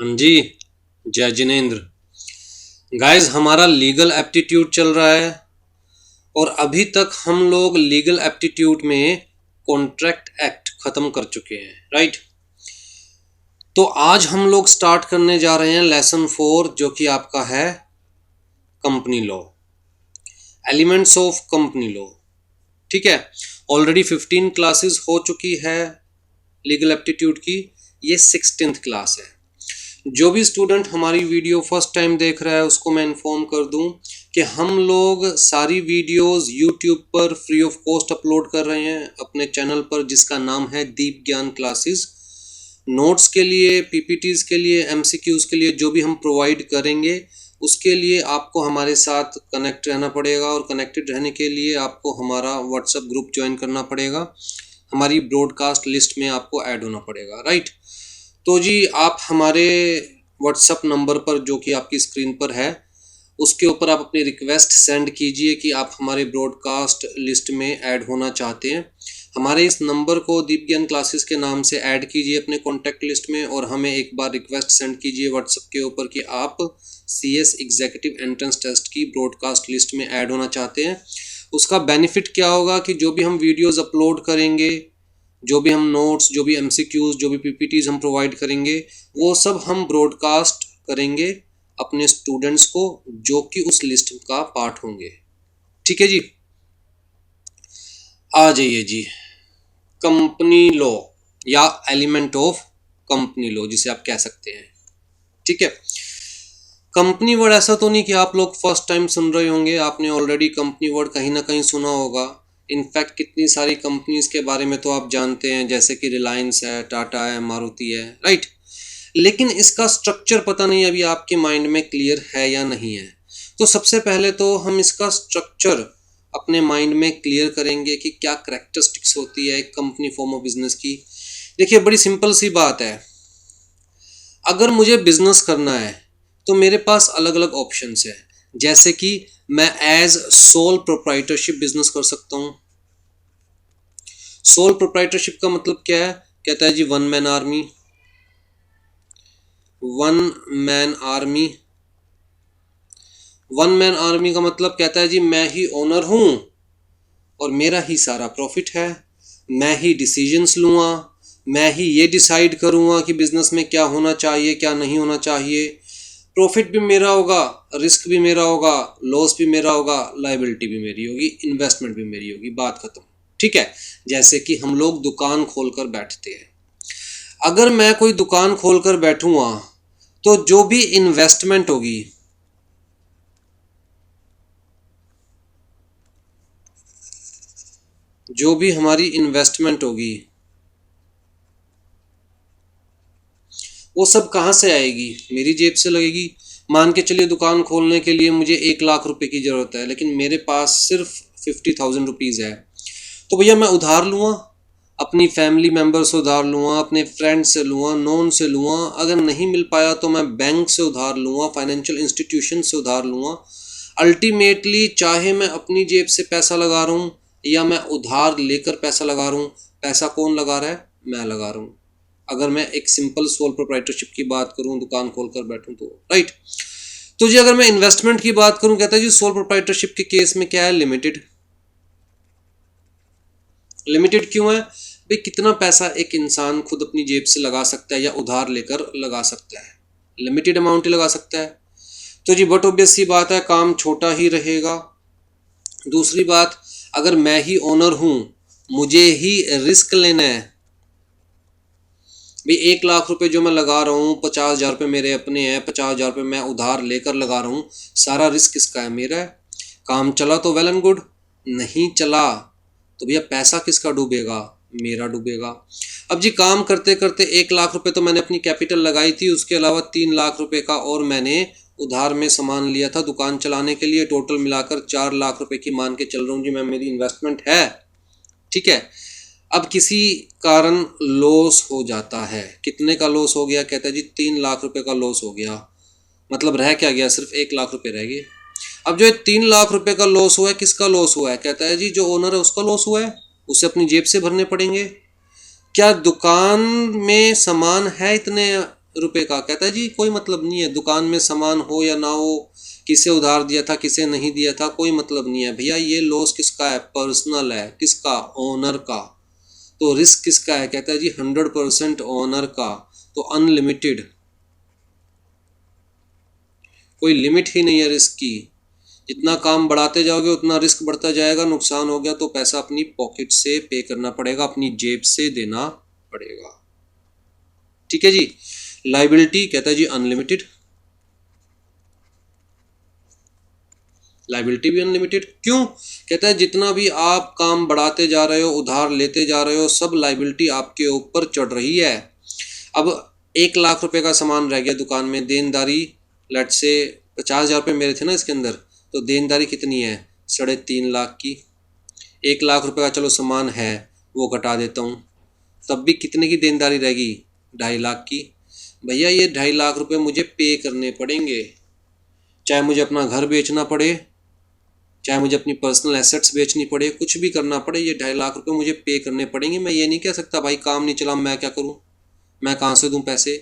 हाँ जी। जय जिनेंद्र। गाइस, हमारा लीगल एप्टीट्यूड चल रहा है और अभी तक हम लोग लीगल एप्टीट्यूड में कॉन्ट्रैक्ट एक्ट खत्म कर चुके हैं, राइट। तो आज हम लोग स्टार्ट करने जा रहे हैं लेसन 4, जो कि आपका है company law, elements of company law. ठीक है, ऑलरेडी 15 क्लासेस हो चुकी है लीगल एप्टीट्यूड की, ये 16th क्लास है। जो भी स्टूडेंट हमारी वीडियो फर्स्ट टाइम देख रहा है उसको मैं इन्फॉर्म कर दूं कि हम लोग सारी वीडियोस यूट्यूब पर फ्री ऑफ कॉस्ट अपलोड कर रहे हैं अपने चैनल पर, जिसका नाम है दीप ज्ञान क्लासेस। नोट्स के लिए, पीपीटीज के लिए, एमसीक्यूज के लिए जो भी हम प्रोवाइड करेंगे उसके लिए आपको हमारे साथ कनेक्ट रहना पड़ेगा, और कनेक्टेड रहने के लिए आपको हमारा व्हाट्सएप ग्रुप ज्वाइन करना पड़ेगा, हमारी ब्रॉडकास्ट लिस्ट में आपको ऐड होना पड़ेगा, राइट। तो जी, आप हमारे व्हाट्सएप नंबर पर जो कि आपकी स्क्रीन पर है उसके ऊपर आप अपनी रिक्वेस्ट सेंड कीजिए कि आप हमारे ब्रॉडकास्ट लिस्ट में ऐड होना चाहते हैं। हमारे इस नंबर को दीप ज्ञान क्लासेस के नाम से ऐड कीजिए अपने कॉन्टैक्ट लिस्ट में, और हमें एक बार रिक्वेस्ट सेंड कीजिए व्हाट्सएप के ऊपर कि आप CS एग्जीक्यूटिव एंट्रेंस टेस्ट की ब्रॉडकास्ट लिस्ट में ऐड होना चाहते हैं। उसका बेनिफिट क्या होगा कि जो भी हम वीडियोज़ अपलोड करेंगे, जो भी हम नोट्स, जो भी MCQs, जो भी PPTs हम प्रोवाइड करेंगे, वो सब हम ब्रॉडकास्ट करेंगे अपने स्टूडेंट्स को जो कि उस लिस्ट का पार्ट होंगे। ठीक है जी, आ जाइए जी। कंपनी लॉ या एलिमेंट ऑफ कंपनी लॉ जिसे आप कह सकते हैं। ठीक है, कंपनी वर्ड ऐसा तो नहीं कि आप लोग फर्स्ट टाइम सुन रहे होंगे, आपने ऑलरेडी कंपनी वर्ड कहीं ना कहीं सुना होगा। इनफैक्ट कितनी सारी कंपनीज के बारे में तो आप जानते हैं, जैसे कि रिलायंस है, टाटा है, मारुति है, राइट। लेकिन इसका स्ट्रक्चर पता नहीं अभी आपके माइंड में क्लियर है या नहीं है। तो सबसे पहले तो हम इसका स्ट्रक्चर अपने माइंड में क्लियर करेंगे कि क्या करैक्टरिस्टिक्स होती है एक कंपनी फॉर्म ऑफ बिजनेस की। देखिए, बड़ी सिंपल सी बात है। अगर मुझे बिजनेस करना है तो मेरे पास अलग अलग ऑप्शंस है, जैसे कि मैं एज सोल प्रोप्राइटरशिप बिजनेस कर सकता हूँ। सोल प्रोप्राइटरशिप का मतलब क्या है? कहता है जी one man army. One man army, one man army का मतलब कहता है जी मैं ही ओनर हूँ और मेरा ही सारा प्रॉफिट है, मैं ही डिसीजंस लूँगा, मैं ही ये डिसाइड करूँगा कि बिजनेस में क्या होना चाहिए, क्या नहीं होना चाहिए। प्रॉफिट भी मेरा होगा, रिस्क भी मेरा होगा, लॉस भी मेरा होगा, लायबिलिटी भी मेरी होगी, इन्वेस्टमेंट भी मेरी होगी, बात खत्म। ठीक है, जैसे कि हम लोग दुकान खोलकर बैठते हैं। अगर मैं कोई दुकान खोलकर बैठूंगा तो जो भी इन्वेस्टमेंट होगी, जो भी हमारी इन्वेस्टमेंट होगी, वो सब कहाँ से आएगी? मेरी जेब से लगेगी। मान के चलिए दुकान खोलने के लिए मुझे 1 लाख रुपए की ज़रूरत है, लेकिन मेरे पास सिर्फ 50,000 रुपीज़ है। तो भैया मैं उधार लूँगा, अपनी फैमिली मेम्बर से उधार लूँगा, अपने फ्रेंड से लूँगा, नॉन से लूँगा। अगर नहीं मिल पाया तो मैं बैंक से उधार लूँगा, फाइनेंशियल इंस्टीट्यूशन से उधार लूँगा। अल्टीमेटली चाहे मैं अपनी जेब से पैसा लगा रहा हूँ या मैं उधार लेकर पैसा लगा रहा हूँ, पैसा कौन लगा रहा है? मैं लगा रहा हूँ। अगर मैं एक सिंपल सोल प्रोप्राइटरशिप की बात करूं, दुकान खोलकर बैठूं तो, राइट। तो जी अगर मैं इन्वेस्टमेंट की बात करूं, कहता है जी सोल प्रोप्राइटरशिप के केस में क्या है? लिमिटेड। लिमिटेड क्यों है भाई? कितना पैसा एक इंसान खुद अपनी जेब से लगा सकता है या उधार लेकर लगा सकता है? लिमिटेड अमाउंट ही लगा सकता है। तो जी बट ऑब्वियस सी बात है, काम छोटा ही रहेगा। दूसरी बात, अगर मैं ही ओनर हूं, मुझे ही रिस्क लेना है भाई। 1 लाख रुपए जो मैं लगा रहा हूँ, 50,000 रुपये मेरे अपने हैं, 50,000 रुपये मैं उधार लेकर लगा रहा हूँ, सारा रिस्क किसका है? मेरा है। काम चला तो वेल एंड गुड, नहीं चला तो भैया पैसा किसका डूबेगा? मेरा डूबेगा। अब जी काम करते करते 1 लाख रुपए तो मैंने अपनी कैपिटल लगाई थी, उसके अलावा 3 लाख रुपए का और मैंने उधार में सामान लिया था दुकान चलाने के लिए। टोटल मिलाकर 4 लाख रुपए की मान के चल रहा हूँ जी मैं, मेरी इन्वेस्टमेंट है। ठीक है, अब किसी कारण लॉस हो जाता है। कितने का लॉस हो गया? कहता है जी 3 लाख रुपए का लॉस हो गया। मतलब रह क्या गया? सिर्फ 1 लाख रुपए रह गए। अब जो 3 लाख रुपए का लॉस हुआ है, किसका लॉस हुआ है? कहता है जी जो ओनर है उसका लॉस हुआ है, उसे अपनी जेब से भरने पड़ेंगे। क्या दुकान में सामान है इतने रुपए का। कहता है जी कोई मतलब नहीं है, दुकान में सामान हो या ना हो, किसे उधार दिया था किसे नहीं दिया था कोई मतलब नहीं है भैया। ये लॉस किसका है? पर्सनल है। किसका? ओनर का। तो रिस्क किसका है? कहता है जी 100% ओनर का। तो अनलिमिटेड, कोई लिमिट ही नहीं है रिस्क की। जितना काम बढ़ाते जाओगे उतना रिस्क बढ़ता जाएगा। नुकसान हो गया तो पैसा अपनी पॉकेट से पे करना पड़ेगा, अपनी जेब से देना पड़ेगा। ठीक है जी। लाइबिलिटी कहता है जी अनलिमिटेड, लाइबिलिटी भी अनलिमिटेड। क्यों? कहता है जितना भी आप काम बढ़ाते जा रहे हो, उधार लेते जा रहे हो, सब लाइबिलिटी आपके ऊपर चढ़ रही है। अब 1 लाख रुपए का सामान रह गया दुकान में, देनदारी लेट से 50,000 रुपये मेरे थे ना इसके अंदर, तो देनदारी कितनी है? 3.5 लाख की। 1 लाख रुपए का चलो सामान है, वो घटा देता हूँ, तब भी कितने की देनदारी रहेगी? 2.5 लाख की। भैया ये 2.5 लाख रुपए मुझे पे करने पड़ेंगे, चाहे मुझे अपना घर बेचना पड़े, चाहे मुझे अपनी पर्सनल एसेट्स बेचनी पड़े, कुछ भी करना पड़े, ये 2.5 लाख रुपए मुझे पे करने पड़ेंगे। मैं ये नहीं कह सकता भाई काम नहीं चला मैं क्या करूँ, मैं कहाँ से दूँ पैसे।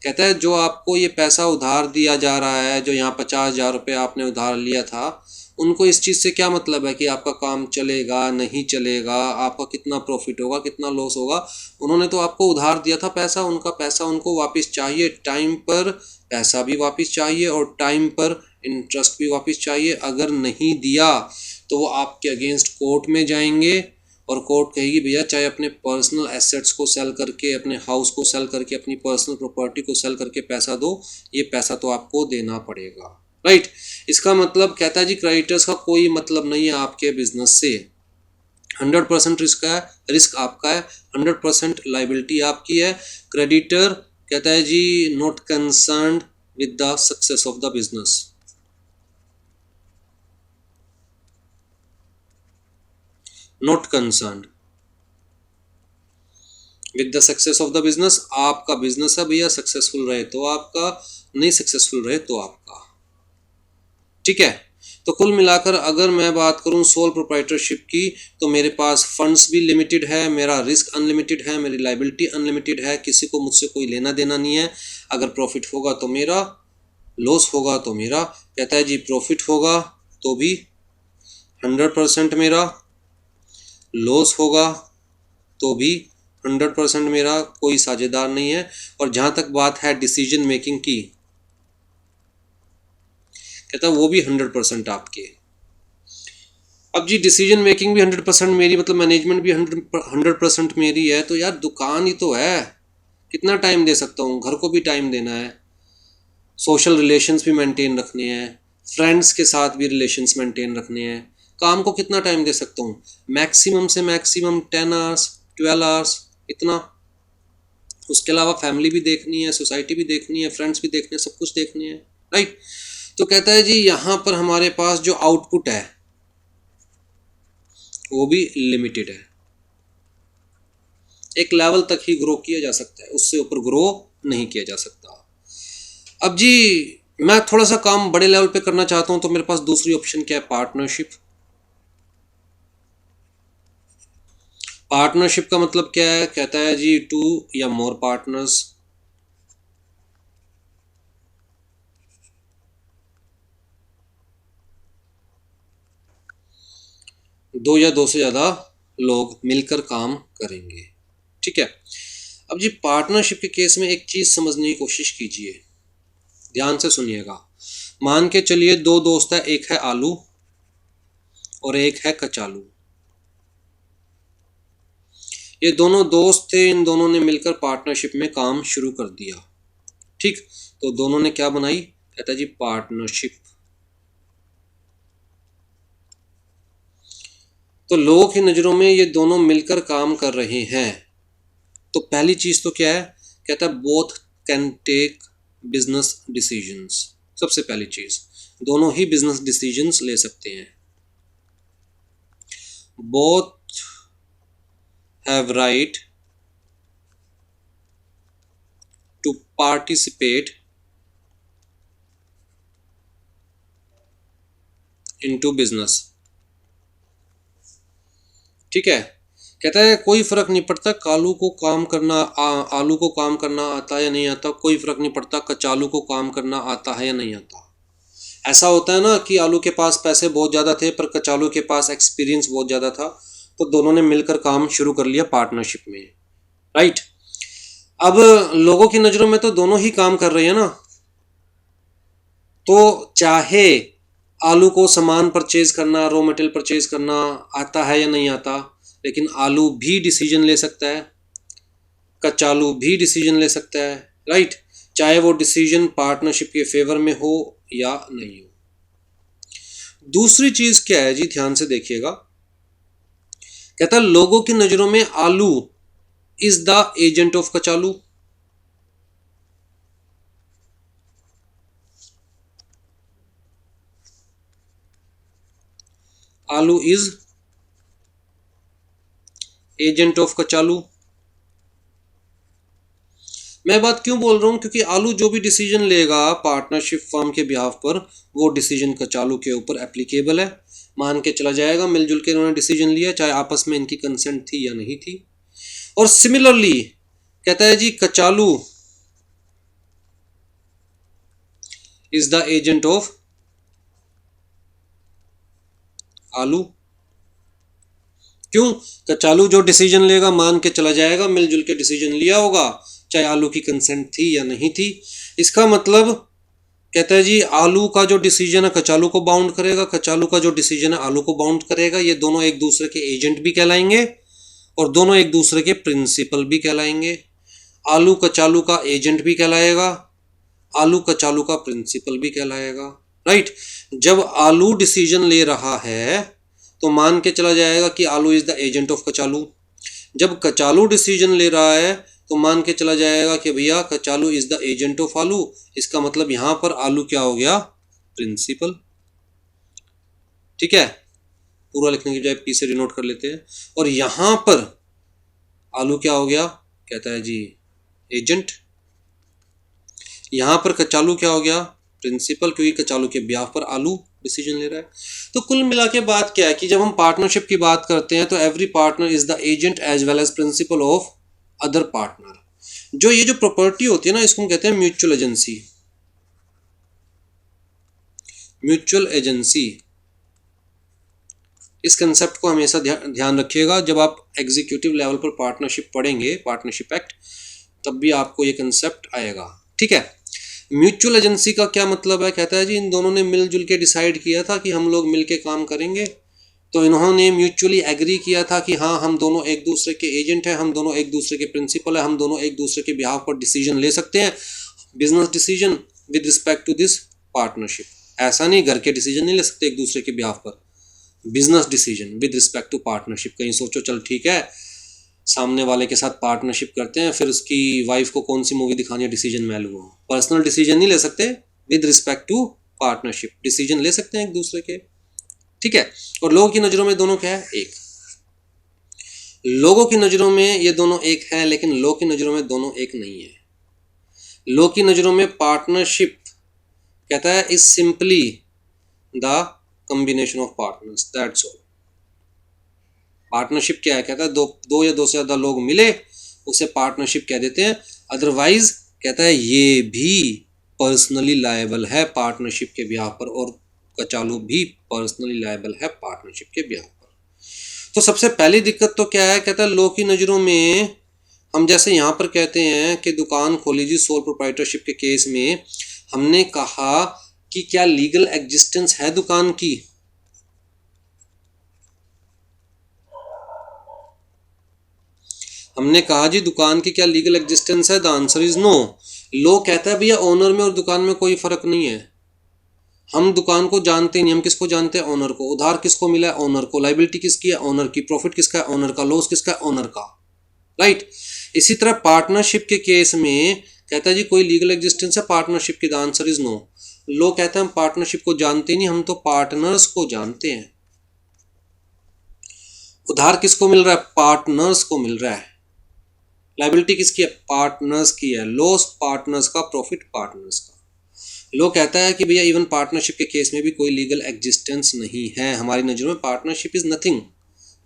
कहता है जो आपको ये पैसा उधार दिया जा रहा है, जो यहाँ 50,000 रुपये आपने उधार लिया था, उनको इस चीज़ से क्या मतलब है कि आपका काम चलेगा नहीं चलेगा, आपका कितना प्रॉफिट होगा कितना लॉस होगा। उन्होंने तो आपको उधार दिया था पैसा, उनका पैसा उनको वापस चाहिए, टाइम पर पैसा भी वापस चाहिए और टाइम पर इंटरेस्ट भी वापस चाहिए। अगर नहीं दिया तो वो आपके अगेंस्ट कोर्ट में जाएंगे और कोर्ट कहेगी भैया चाहे अपने पर्सनल एसेट्स को सेल करके, अपने हाउस को सेल करके, अपनी पर्सनल प्रॉपर्टी को सेल करके पैसा दो, ये पैसा तो आपको देना पड़ेगा। राइट। इसका मतलब कहता है जी क्रेडिटर्स का कोई मतलब नहीं है आपके बिजनेस से। 100% रिस्क है, रिस्क आपका है, 100% लाइबिलिटी आपकी है। क्रेडिटर कहता है जी not concerned with the success of the business, not concerned with the success of the business. आपका बिजनेस है भैया, सक्सेसफुल रहे तो आपका, नहीं सक्सेसफुल रहे तो आपका। ठीक है। तो कुल मिलाकर अगर मैं बात करूं सोल प्रोप्राइटरशिप की, तो मेरे पास फंड्स भी लिमिटेड है, मेरा रिस्क अनलिमिटेड है, मेरी लाइबिलिटी अनलिमिटेड है, किसी को मुझसे कोई लेना देना नहीं है। अगर प्रॉफिट होगा तो मेरा, लॉस होगा तो मेरा। कहता है जी प्रॉफिट होगा तो भी 100% मेरा, लॉस होगा तो भी 100% मेरा, कोई साझेदार नहीं है। और जहाँ तक बात है डिसीजन मेकिंग की, कहता है वो भी 100% आपके। अब जी डिसीजन मेकिंग भी 100% मेरी, मतलब मैनेजमेंट भी 100% मेरी है। तो यार दुकान ही तो है, कितना टाइम दे सकता हूँ, घर को भी टाइम देना है, सोशल रिलेशंस भी मेंटेन रखने हैं, फ्रेंड्स के साथ भी रिलेशंस मेंटेन रखने हैं। काम को कितना टाइम दे सकता हूँ? मैक्सिमम से मैक्सिमम 10 आवर्स, 12 आवर्स, इतना। उसके अलावा फैमिली भी देखनी है, सोसाइटी भी देखनी है, फ्रेंड्स भी देखने हैं, सब कुछ देखने हैं। राइट। तो कहता है जी यहाँ पर हमारे पास जो आउटपुट है वो भी लिमिटेड है, एक लेवल तक ही ग्रो किया जा सकता है, उससे ऊपर ग्रो नहीं किया जा सकता। अब जी मैं थोड़ा सा काम बड़े लेवल पे करना चाहता हूं, तो मेरे पास दूसरी ऑप्शन क्या है? पार्टनरशिप। पार्टनरशिप का मतलब क्या है? कहता है जी 2 या मोर पार्टनर्स, 2 या 2 से ज़्यादा लोग मिलकर काम करेंगे। ठीक है। अब जी पार्टनरशिप के केस में एक चीज़ समझने की कोशिश कीजिए, ध्यान से सुनिएगा। मान के चलिए 2 दोस्त है, एक है आलू और एक है कचालू। ये दोनों दोस्त थे, इन दोनों ने मिलकर पार्टनरशिप में काम शुरू कर दिया। ठीक। तो दोनों ने क्या बनाई? कहता है जी पार्टनरशिप। तो लोगों की नज़रों में ये दोनों मिलकर काम कर रहे हैं। तो पहली चीज़ तो क्या है? कहता है both can take business decisions. सबसे पहली चीज़, दोनों ही बिजनेस डिसीजंस ले सकते हैं। Both have right to participate into business. ठीक है। कहता है कोई फर्क नहीं पड़ता कालू को काम करना आलू को काम करना आता है या नहीं आता, कोई फर्क नहीं पड़ता कचालू को काम करना आता है या नहीं आता। ऐसा होता है ना कि आलू के पास पैसे बहुत ज़्यादा थे पर कचालू के पास एक्सपीरियंस बहुत ज़्यादा था, तो दोनों ने मिलकर काम शुरू कर लिया पार्टनरशिप में, राइट। अब लोगों की नज़रों में तो दोनों ही काम कर रहे हैं ना, तो चाहे आलू को सामान परचेज करना, रॉ मटेरियल परचेज करना आता है या नहीं आता, लेकिन आलू भी डिसीजन ले सकता है, कचालू भी डिसीजन ले सकता है, राइट। चाहे वो डिसीजन पार्टनरशिप के फेवर में हो या नहीं हो। दूसरी चीज क्या है जी, ध्यान से देखिएगा। कहता है लोगों की नजरों में आलू इज द एजेंट ऑफ कचालू। आलू इज एजेंट ऑफ कचालू। मैं बात क्यों बोल रहा हूं, क्योंकि आलू जो भी डिसीजन लेगा पार्टनरशिप फर्म के बिहाफ पर, वो डिसीजन कचालू के ऊपर एप्लीकेबल है। मान के चला जाएगा मिलजुल के इन्होंने डिसीजन लिया, चाहे आपस में इनकी कंसेंट थी या नहीं थी। और सिमिलरली कहता है जी कचालू इज द एजेंट ऑफ आलू। क्यों? कचालू जो डिसीजन लेगा मान के चला जाएगा मिलजुल के डिसीजन लिया होगा, चाहे आलू की कंसेंट थी या नहीं थी। इसका मतलब कहता है जी आलू का जो डिसीजन है कचालू को बाउंड करेगा, कचालू का जो डिसीजन है आलू को बाउंड करेगा। ये दोनों एक दूसरे के एजेंट भी कहलाएंगे और दोनों एक दूसरे के प्रिंसिपल भी कहलाएंगे। आलू कचालू का एजेंट भी कहलाएगा, आलू कचालू का प्रिंसिपल भी कहलाएगा, राइट। जब आलू डिसीजन ले रहा है तो मान के चला जाएगा कि आलू इज द एजेंट ऑफ कचालू। जब कचालू डिसीजन ले रहा है तो मान के चला जाएगा कि भैया कचालू इज द एजेंट ऑफ आलू। इसका मतलब यहां पर आलू क्या हो गया? प्रिंसिपल। ठीक है, पूरा लिखने की बजाय पी से डिनोट कर लेते हैं। और यहां पर आलू क्या हो गया? कहता है जी एजेंट। यहां पर कचालू क्या हो गया? प्रिंसिपल, क्योंकि कचालू के ब्याह पर आलू डिसीजन ले रहा है। तो कुल मिला के बात क्या है कि जब हम पार्टनरशिप की बात करते हैं तो every partner is the agent as well as principal of other partner. जो ये जो प्रॉपर्टी होती है ना, इसको हम कहते हैं म्यूचुअल एजेंसी। म्यूचुअल एजेंसी, इस कंसेप्ट को हमेशा ध्यान रखिएगा जब आप एग्जीक्यूटिव लेवल पर पार्टनरशिप पढ़ेंगे, पार्टनरशिप एक्ट, तब भी आपको ये कंसेप्ट आएगा। ठीक है, म्यूचुअल एजेंसी का क्या मतलब है? कहता है जी इन दोनों ने मिलजुल के डिसाइड किया था कि हम लोग मिलके काम करेंगे, तो इन्होंने म्यूचुअली एग्री किया था कि हाँ हम दोनों एक दूसरे के एजेंट हैं, हम दोनों एक दूसरे के प्रिंसिपल हैं, हम दोनों एक दूसरे के बिहाफ पर डिसीजन ले सकते हैं, business decision with respect to this partnership. ऐसा नहीं घर के डिसीजन नहीं ले सकते एक दूसरे के बिहाफ पर, business decision with respect to partnership. कहीं सोचो चल ठीक है सामने वाले के साथ पार्टनरशिप करते हैं, फिर उसकी वाइफ को कौन सी मूवी दिखानी है डिसीजन मैं लूँगा। पर्सनल डिसीजन नहीं ले सकते, with respect to partnership decision ले सकते हैं एक दूसरे के। ठीक है, और लोगों की नज़रों में दोनों क्या है? एक। लोगों की नज़रों में ये दोनों एक है, लेकिन लोग की नज़रों में दोनों एक नहीं है। लोग की नज़रों में पार्टनरशिप कहता है is simply the combination of partners, that's all. Partnership क्या है? कहता है दो या दो से ज्यादा लोग मिले उसे पार्टनरशिप कह देते हैं। अदरवाइज कहता है ये भी पर्सनली लायबल है पार्टनरशिप के ब्याह पर, और कचालू भी पर्सनली लायबल है पार्टनरशिप के ब्याह पर। तो सबसे पहली दिक्कत तो क्या है? कहता है लोग की नज़रों में हम जैसे यहाँ पर कहते हैं कि दुकान खोली जी सोल प्रोप्राइटरशिप के केस में, हमने कहा कि क्या लीगल एग्जिस्टेंस है दुकान की? हमने कहा जी दुकान की क्या लीगल एग्जिस्टेंस है? The answer is no. लो कहता है भैया ओनर में और दुकान में कोई फर्क नहीं है। हम दुकान को जानते नहीं, हम किसको जानते हैं? ओनर को। उधार किसको मिला है? ओनर को। लाइबिलिटी किसकी है? ओनर की। प्रॉफिट किसका है? ओनर का। लॉस किसका है? ओनर का, राइट। इसी तरह पार्टनरशिप के केस में कहता है जी कोई लीगल एग्जिस्टेंस है पार्टनरशिप की? The answer is no. लो कहता है हम पार्टनरशिप को जानते नहीं, हम तो पार्टनर्स को जानते हैं। उधार किसको मिल रहा है? पार्टनर्स को मिल रहा है। लाइबिलिटी किसकी है? पार्टनर्स की है। लॉस पार्टनर्स का, प्रॉफिट पार्टनर्स का। लो कहता है कि भैया इवन पार्टनरशिप के केस में भी कोई लीगल एग्जिस्टेंस नहीं है। हमारी नज़रों में partnership is nothing,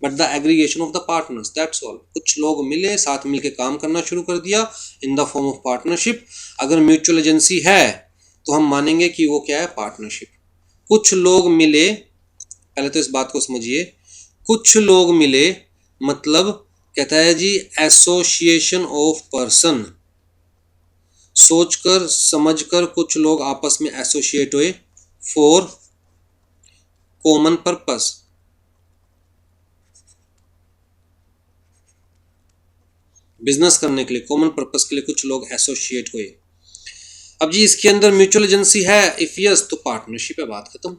but the aggregation of the partners, that's all. कुछ लोग मिले, साथ मिलके काम करना शुरू कर दिया in the form of partnership. अगर म्यूचुअल एजेंसी है तो हम मानेंगे कि वो क्या है, पार्टनरशिप। कुछ लोग मिले, पहले तो इस बात को समझिए, कुछ लोग मिले मतलब कहता है जी एसोसिएशन ऑफ पर्सन, सोचकर समझकर कुछ लोग आपस में एसोसिएट हुए फॉर कॉमन पर्पस। बिजनेस करने के लिए, कॉमन पर्पस के लिए कुछ लोग एसोसिएट हुए। अब जी इसके अंदर म्यूचुअल एजेंसी है, इफ यस तो पार्टनरशिप है, बात खत्म।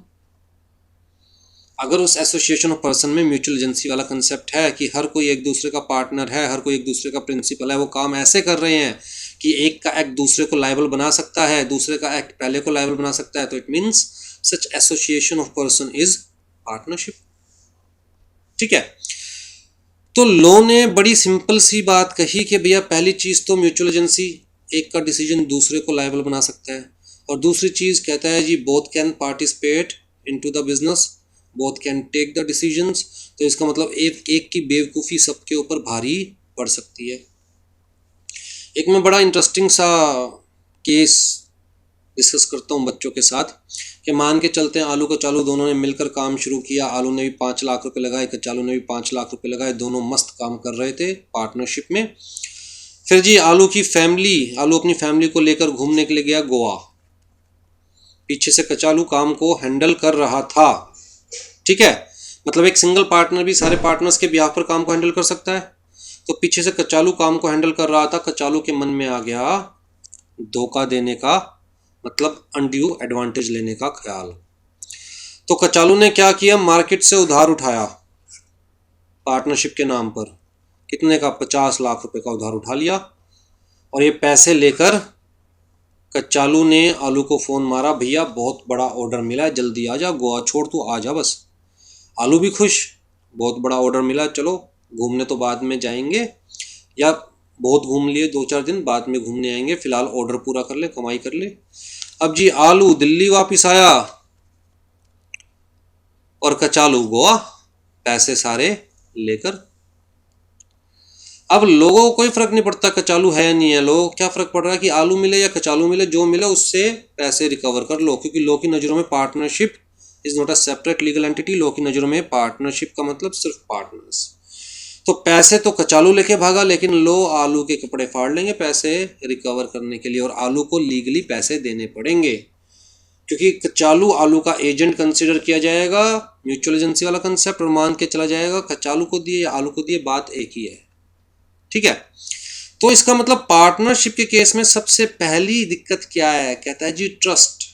अगर उस एसोसिएशन ऑफ पर्सन में म्यूचुअल एजेंसी वाला कंसेप्ट है कि हर कोई एक दूसरे का पार्टनर है, हर कोई एक दूसरे का प्रिंसिपल है, वो काम ऐसे कर रहे हैं कि एक का एक्ट दूसरे को लायबल बना सकता है, दूसरे का एक्ट पहले को लायबल बना सकता है, तो it means such association of person is partnership. ठीक है, तो लॉ ने बड़ी सिंपल सी बात कही कि भैया पहली चीज तो म्यूचुअल एजेंसी एक का डिसीजन दूसरे को लायबल बना सकता है, और दूसरी चीज कहता है जी both can participate into the business, both can take the decisions. तो इसका मतलब एक की बेवकूफ़ी सबके ऊपर भारी पड़ सकती है। एक मैं बड़ा इंटरेस्टिंग सा केस डिस्कस करता हूँ बच्चों के साथ कि मान के चलते हैं आलू कचालू दोनों ने मिलकर काम शुरू किया, आलू ने भी 5 लाख रुपए लगाए, कचालू ने भी 5 लाख रुपए लगाए, दोनों मस्त काम कर रहे थे पार्टनरशिप में। फिर जी आलू अपनी फैमिली को लेकर घूमने के लिए गया गोवा। पीछे से कचालू काम को हैंडल कर रहा था। ठीक है, मतलब एक सिंगल पार्टनर भी सारे पार्टनर्स के बिहाफ पर काम को हैंडल कर सकता है। तो पीछे से कचालू काम को हैंडल कर रहा था, कचालू के मन में आ गया धोखा देने का, मतलब अनड्यू एडवांटेज लेने का ख्याल। तो कचालू ने क्या किया, मार्केट से उधार उठाया पार्टनरशिप के नाम पर। कितने का, 50 लाख रुपए का उधार उठा लिया। और ये पैसे लेकर कचालू ने आलू को फोन मारा, भैया बहुत बड़ा ऑर्डर मिला है, जल्दी आ जा, गोवा छोड़ तू आ जा बस। आलू भी खुश, बहुत बड़ा ऑर्डर मिला, चलो घूमने तो बाद में जाएंगे, या बहुत घूम लिए 2-4 दिन, बाद में घूमने आएंगे, फिलहाल ऑर्डर पूरा कर ले, कमाई कर ले। अब जी आलू दिल्ली वापस आया और कचालू गोवा, पैसे सारे लेकर। अब लोगों को कोई फर्क नहीं पड़ता कचालू है या नहीं है, लोगों को क्या फर्क पड़ रहा है कि आलू मिले या कचालू मिले, जो मिले उससे पैसे रिकवर कर लो, क्योंकि लोगों की नज़रों में partnership is not a separate legal entity. लोगों की नज़रों में पार्टनरशिप का मतलब सिर्फ पार्टनर्स। तो पैसे तो कचालू लेके भागा, लेकिन लो आलू के कपड़े फाड़ लेंगे पैसे रिकवर करने के लिए, और आलू को लीगली पैसे देने पड़ेंगे, क्योंकि कचालू आलू का एजेंट कंसिडर किया जाएगा, म्यूचुअल एजेंसी वाला कंसेप्ट, और मान के चला जाएगा कचालू को दिए या आलू को दिए, बात एक ही है। ठीक है, तो इसका मतलब पार्टनरशिप के केस में सबसे पहली दिक्कत क्या है, कहता है जी ट्रस्ट।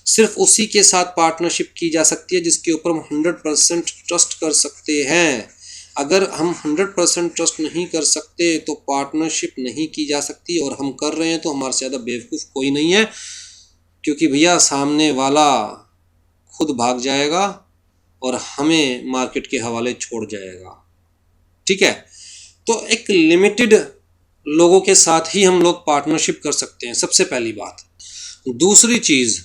सिर्फ उसी के साथ पार्टनरशिप की जा सकती है जिसके ऊपर हम 100% ट्रस्ट कर सकते हैं। अगर हम 100% ट्रस्ट नहीं कर सकते तो पार्टनरशिप नहीं की जा सकती, और हम कर रहे हैं तो हमारे से ज़्यादा बेवकूफ़ कोई नहीं है, क्योंकि भैया सामने वाला खुद भाग जाएगा और हमें मार्केट के हवाले छोड़ जाएगा। ठीक है, तो एक लिमिटेड लोगों के साथ ही हम लोग पार्टनरशिप कर सकते हैं, सबसे पहली बात। दूसरी चीज़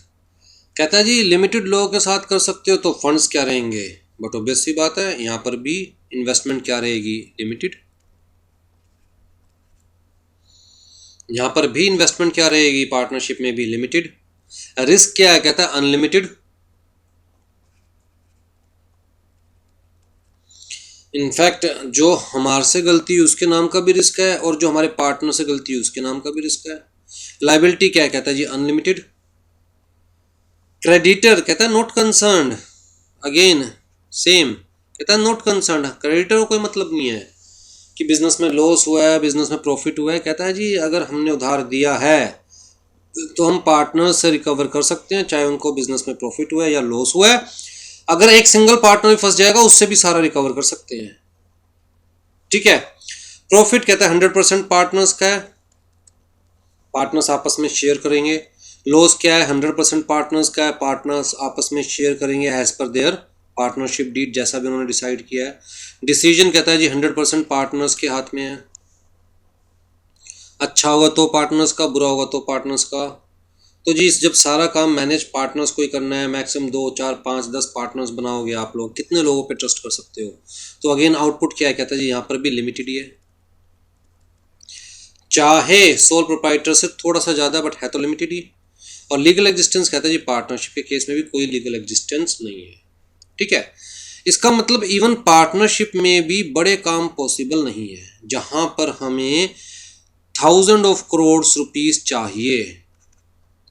कहता है जी लिमिटेड लोगों के साथ कर सकते हो तो फंड्स क्या रहेंगे, बट ऑब्वियस सी बात है यहाँ पर भी इन्वेस्टमेंट क्या रहेगी, लिमिटेड। यहाँ पर भी इन्वेस्टमेंट क्या रहेगी, पार्टनरशिप में भी लिमिटेड। रिस्क क्या है, कहता है अनलिमिटेड। इनफैक्ट जो हमारे से गलती है उसके नाम का भी रिस्क है, और जो हमारे पार्टनर से गलती है उसके नाम का भी रिस्क है। लायबिलिटी क्या है, कहता है जी अनलिमिटेड। क्रेडिटर कहता है नॉट कंसर्न्ड, अगेन सेम, कहता है नॉट कंसर्न्ड। क्रेडिटर को कोई मतलब नहीं है कि बिजनेस में लॉस हुआ है, बिजनेस में प्रॉफिट हुआ है, कहता है जी अगर हमने उधार दिया है तो हम पार्टनर से रिकवर कर सकते हैं, चाहे उनको बिजनेस में प्रॉफिट हुआ है या लॉस हुआ है। अगर एक सिंगल पार्टनर भी फंस जाएगा उससे भी सारा रिकवर कर सकते हैं। ठीक है, प्रॉफिट कहता है 100% पार्टनर्स का है, पार्टनर्स आपस में शेयर करेंगे। लॉस क्या है, 100% पार्टनर्स का है, पार्टनर्स आपस में शेयर करेंगे as per there partnership deed, जैसा भी उन्होंने डिसाइड किया है। डिसीजन कहता है जी 100% पार्टनर्स के हाथ में है। अच्छा होगा तो पार्टनर्स का, बुरा होगा तो पार्टनर्स का। तो जी जब सारा काम मैनेज पार्टनर्स को ही करना है, मैक्सिमम 2 4 5 10 पार्टनर्स बनाओगे आप लोग, कितने लोगों पे ट्रस्ट कर सकते हो? तो अगेन आउटपुट क्या कहता है जी, यहाँ पर भी लिमिटेड ही है। चाहे सोल प्रोप्राइटर से थोड़ा सा ज़्यादा, बट है तो लिमिटेड ही। और लीगल एग्जिस्टेंस कहता है जी पार्टनरशिप के केस में भी कोई लीगल एग्जिस्टेंस नहीं है। ठीक है, इसका मतलब इवन पार्टनरशिप में भी बड़े काम पॉसिबल नहीं है, जहां पर हमें थाउजेंड ऑफ करोड़ रुपीस चाहिए।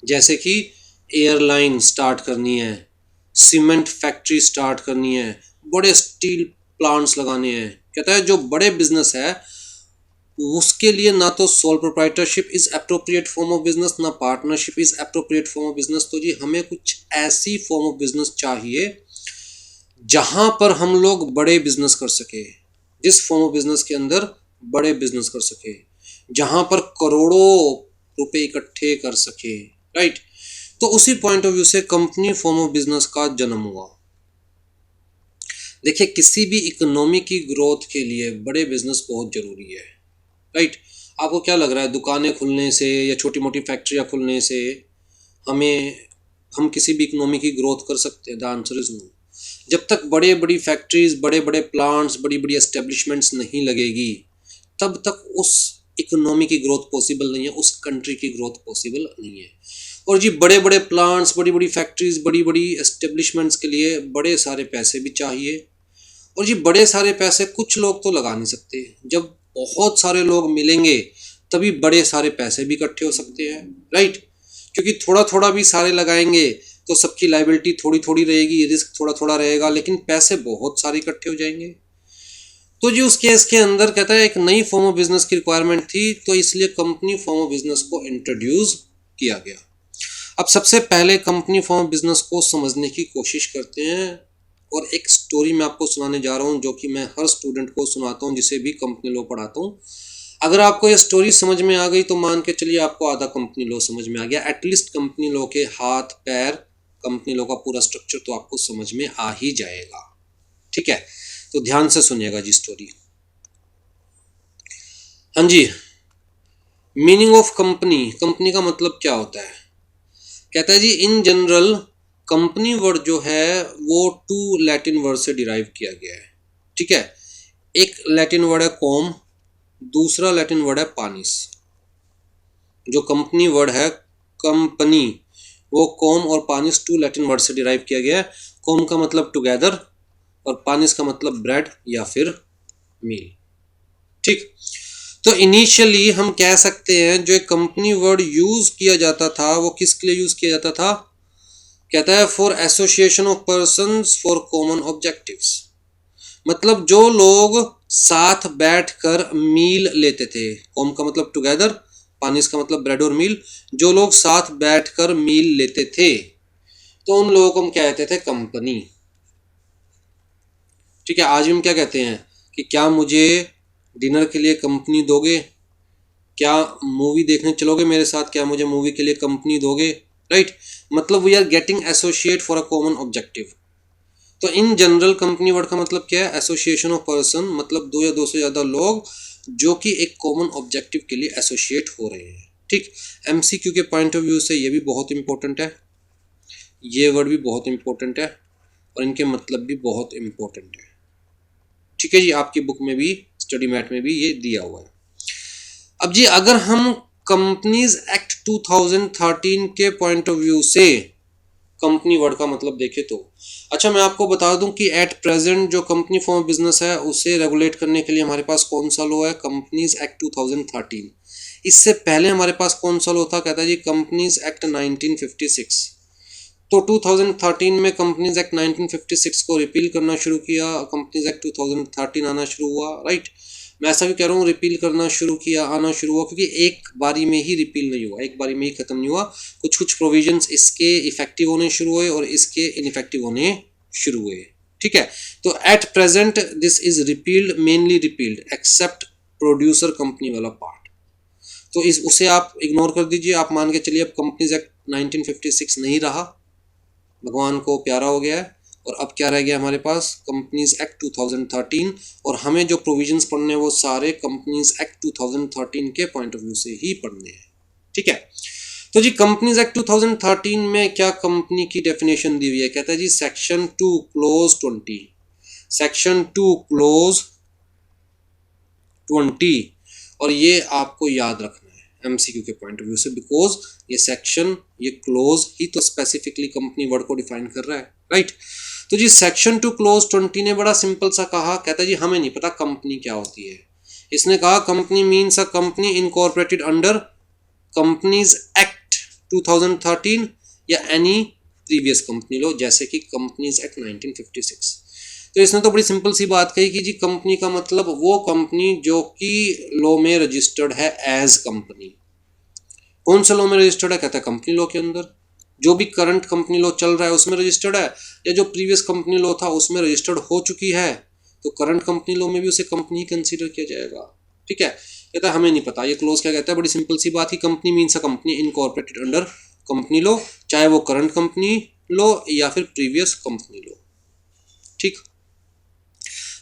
जैसे कि एयरलाइन स्टार्ट करनी है, सीमेंट फैक्ट्री स्टार्ट करनी है, बड़े स्टील प्लांट्स लगाने हैं। कहता है जो बड़े बिजनेस है उसके लिए ना तो sole proprietorship is appropriate form of business, ना partnership is appropriate form of business. तो जी हमें कुछ ऐसी फॉर्म ऑफ बिजनेस चाहिए जहां पर हम लोग बड़े बिजनेस कर सके, जिस फॉर्म ऑफ बिजनेस के अंदर बड़े बिजनेस कर सके, जहां पर करोड़ों रुपए इकट्ठे कर सके। राइट, तो उसी पॉइंट ऑफ व्यू से कंपनी फॉर्म ऑफ बिजनेस का जन्म हुआ। देखिए किसी भी इकोनॉमी की ग्रोथ के लिए बड़े बिजनेस बहुत जरूरी है। राइट, आपको क्या लग रहा है दुकानें खुलने से या छोटी मोटी फैक्ट्रियां खुलने से हमें हम किसी भी इकोनॉमी की ग्रोथ कर सकते हैं? The answer is no. जब तक बड़े बड़ी फैक्ट्रीज, बड़े बड़े प्लांट्स, बड़ी बड़ी एस्टेब्लिशमेंट्स नहीं लगेगी, तब तक उस इकोनॉमी की ग्रोथ पॉसिबल नहीं है, उस कंट्री की ग्रोथ पॉसिबल नहीं है। और जी बड़े बड़े प्लांट्स, बड़ी बड़ी फैक्ट्रीज, बड़ी बड़ी एस्टेब्लिशमेंट्स के लिए बड़े सारे पैसे भी चाहिए। और जी बड़े सारे पैसे कुछ लोग तो लगा नहीं सकते, जब बहुत सारे लोग मिलेंगे तभी बड़े सारे पैसे भी इकट्ठे हो सकते हैं। राइट, क्योंकि थोड़ा थोड़ा भी सारे लगाएंगे तो सबकी लाइबिलिटी थोड़ी थोड़ी रहेगी, रिस्क थोड़ा थोड़ा रहेगा, लेकिन पैसे बहुत सारे इकट्ठे हो जाएंगे। तो जी उस केस के अंदर कहता है एक नई फॉर्म ऑफ बिजनेस की रिक्वायरमेंट थी, तो इसलिए कंपनी फॉर्म ऑफ बिजनेस को इंट्रोड्यूस किया गया। अब सबसे पहले कंपनी फॉर्म ऑफ बिजनेस को समझने की कोशिश करते हैं, और एक स्टोरी मैं आपको सुनाने जा रहा हूँ जो कि मैं हर स्टूडेंट को सुनाता हूँ जिसे भी कंपनी लॉ पढ़ाता हूँ। अगर आपको ये स्टोरी समझ में आ गई तो मान के चलिए आपको आधा कंपनी लॉ समझ में आ गया, एटलीस्ट कंपनी लॉ के हाथ पैर, कंपनी लॉ का पूरा स्ट्रक्चर तो आपको समझ में आ ही जाएगा। ठीक है, तो ध्यान से सुनिएगा जी स्टोरी। हाँ जी, मीनिंग ऑफ कंपनी, कंपनी का मतलब क्या होता है? कहता है जी इन जनरल कंपनी वर्ड जो है वो 2 लैटिन वर्ड से डिराइव किया गया है। ठीक है, एक लैटिन वर्ड है कॉम, दूसरा लैटिन वर्ड है पानिस। जो कंपनी वर्ड है कंपनी, वो कॉम और पानिस 2 लैटिन वर्ड से डिराइव किया गया है। कॉम का मतलब टुगेदर और पानिस का मतलब ब्रेड या फिर मील। ठीक, तो इनिशियली हम कह सकते हैं जो एक कंपनी वर्ड यूज किया जाता था वो किसके लिए यूज किया जाता था? कहता है for association of persons for common objectives. मतलब जो लोग साथ बैठकर मील लेते थे, कॉम का मतलब टुगेदर, पानिस का मतलब ब्रेड और मील, जो लोग साथ बैठकर मील लेते थे तो उन लोगों को हम कहते थे कंपनी। ठीक है, आज हम क्या कहते हैं कि क्या मुझे डिनर के लिए कंपनी दोगे, क्या मूवी देखने चलोगे मेरे साथ, क्या मुझे मूवी के लिए कंपनी दोगे? राइट, मतलब we are getting associate for a common objective. तो इन जनरल कंपनी वर्ड का मतलब क्या है? एसोसिएशन ऑफ पर्सन, मतलब 2 या 2 से ज़्यादा लोग जो कि एक कॉमन ऑब्जेक्टिव के लिए एसोसिएट हो रहे हैं। ठीक, एमसीक्यू के पॉइंट ऑफ व्यू से ये भी बहुत इंपॉर्टेंट है, ये वर्ड भी बहुत इंपॉर्टेंट है और इनके मतलब भी बहुत इंपॉर्टेंट है। ठीक है जी, आपकी बुक में भी, स्टडी मैट में भी ये दिया हुआ है। अब जी अगर हम कंपनीज एक्ट 2013 के पॉइंट ऑफ व्यू से कंपनी वर्ड का मतलब देखें तो, अच्छा मैं आपको बता दूं कि एट प्रेजेंट जो कंपनी फॉर्म ऑफ बिजनेस है उसे रेगुलेट करने के लिए हमारे पास कौन सा लॉ है? Companies act 2013। इससे पहले हमारे पास कौन सा लॉ था? कहता है जी कंपनीज एक्ट 1956। तो 2013 में कंपनीज एक्ट 1956 को रिपील करना शुरू किया, कंपनीज एक्ट 2013 आना शुरू हुआ। राइट, मैं ऐसा भी कह रहा हूँ रिपील करना शुरू किया, आना शुरू हुआ, क्योंकि एक बारी में ही रिपील नहीं हुआ, एक बारी में ही खत्म नहीं हुआ। कुछ कुछ प्रोविजंस इसके इफेक्टिव होने शुरू हुए और इसके इनइफेक्टिव होने शुरू हुए। ठीक है, तो at present this is repealed, mainly repealed except producer company वाला पार्ट। तो इस उसे आप इग्नोर कर दीजिए, आप मान के चलिए अब कंपनीज एक्ट 1956 नहीं रहा, भगवान को प्यारा हो गया है। और अब क्या रह गया हमारे पास? कंपनीज एक्ट 2013, और हमें जो प्रोविजंस पढ़ने हैं वो सारे कंपनीज एक्ट 2013 के पॉइंट ऑफ व्यू से ही पढ़ने हैं। ठीक है, तो जी कंपनीज एक्ट 2013 में क्या कंपनी की डेफिनेशन दी हुई है, कहता है जी सेक्शन 2 क्लोज 20, सेक्शन 2 क्लोज 20, और ये आपको याद रखना है एमसीक्यू के पॉइंट ऑफ व्यू से, बिकॉज ये सेक्शन, ये क्लोज ही तो स्पेसिफिकली कंपनी वर्ड को डिफाइन कर रहा है, राइट। तो जी सेक्शन 2 क्लोज 20 ने बड़ा सिंपल सा कहा, कहता है जी हमें नहीं पता कंपनी क्या होती है। इसने कहा company means a company incorporated under companies act 2013 या एनी प्रीवियस कंपनी लॉ, जैसे कि कंपनीज एक्ट 1956। तो इसने तो बड़ी सिंपल सी बात कही कि जी कंपनी का मतलब वो कंपनी जो कि लॉ में रजिस्टर्ड है एज कंपनी। कौन सा लॉ में रजिस्टर्ड है, कहता है कंपनी लॉ के अंदर। जो भी करंट कंपनी लॉ चल रहा है उसमें रजिस्टर्ड है, या जो प्रीवियस कंपनी लॉ था उसमें रजिस्टर्ड हो चुकी है, तो करंट कंपनी लॉ में भी उसे कंपनी कंसीडर किया जाएगा। ठीक है, कहता है हमें नहीं पता ये क्लोज क्या कहता है। बड़ी सिंपल सी बात, ही company means a company incorporated under company law, चाहे वो करंट कंपनी लॉ या फिर प्रीवियस कंपनी लॉ। ठीक,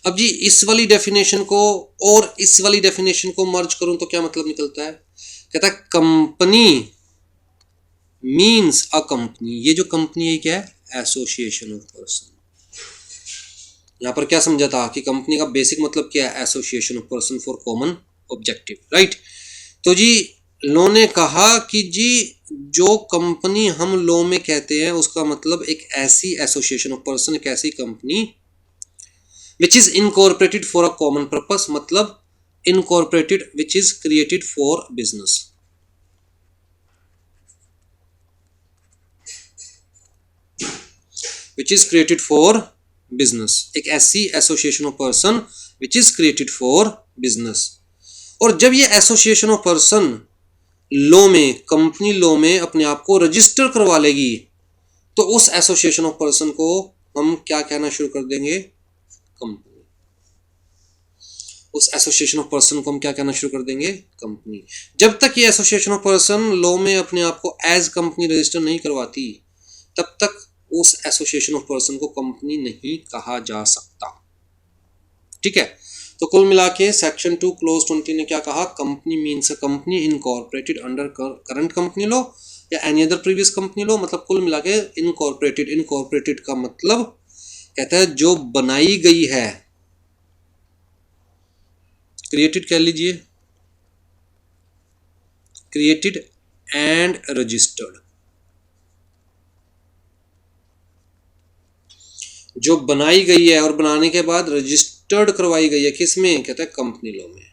अब जी इस वाली डेफिनेशन को और इस वाली डेफिनेशन को मर्ज करूं तो क्या मतलब निकलता है, कहता है कंपनी मीन्स अ कंपनी, ये जो कंपनी है क्या है, एसोसिएशन ऑफ पर्सन। यहां पर क्या समझा था कि कंपनी का बेसिक मतलब क्या है, association of person for common objective, right. तो जी लॉ ने कहा कि जी जो कंपनी हम लॉ में कहते हैं उसका मतलब एक ऐसी एसोसिएशन ऑफ पर्सन, एक ऐसी company which is incorporated for a common purpose, मतलब incorporated which is created for business। which is created for business, एक ऐसी association of person which is created for business। और जब ये एसोसिएशन ऑफ पर्सन लॉ में, company law में अपने आप को रजिस्टर करवा लेगी, तो उस एसोसिएशन ऑफ पर्सन को हम क्या कहना शुरू कर देंगे, कंपनी। उस एसोसिएशन ऑफ पर्सन को हम क्या कहना शुरू कर देंगे, कंपनी। जब तक ये एसोसिएशन ऑफ पर्सन लॉ में अपने आप को एज कंपनी रजिस्टर नहीं करवाती, तब तक उस एसोसिएशन ऑफ पर्सन को कंपनी नहीं कहा जा सकता। ठीक है, तो कुल मिला के सेक्शन 2 क्लोज 20 ने क्या कहा, company means a company incorporated under current company law या any other previous company law. मतलब कुल मिला के इनकॉर्पोरेटेड, इनकॉर्पोरेटेड का मतलब कहता है जो बनाई गई है, क्रिएटेड कह लीजिए, क्रिएटेड एंड रजिस्टर्ड, जो बनाई गई है और बनाने के बाद रजिस्टर्ड करवाई गई है, किसमें, कहता है कंपनी लॉ में।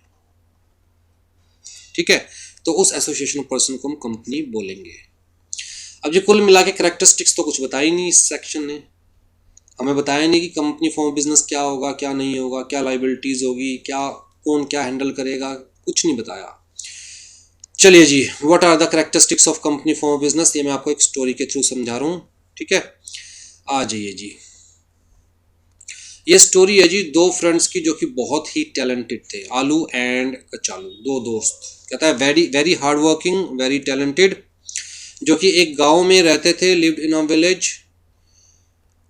ठीक है, तो उस एसोसिएशन ऑफ पर्सन को हम कंपनी बोलेंगे। अब जो कुल मिला के कैरेक्टरिस्टिक्स तो कुछ बताई नहीं इस सेक्शन ने, हमें बताया नहीं कि कंपनी फॉर्म बिजनेस क्या होगा, क्या नहीं होगा, क्या लाइबिलिटीज होगी, क्या कौन क्या हैंडल करेगा, कुछ नहीं बताया। चलिए जी, what are the characteristics of company form business, ये मैं आपको एक स्टोरी के थ्रू समझा रहा हूँ। ठीक है, आ जाइए जी। ये स्टोरी है जी दो फ्रेंड्स की जो कि बहुत ही टैलेंटेड थे, आलू एंड कचालू, दो दोस्त। कहता है very very hard working, very talented, जो कि एक गांव में रहते थे, लिव्ड इन अ विलेज।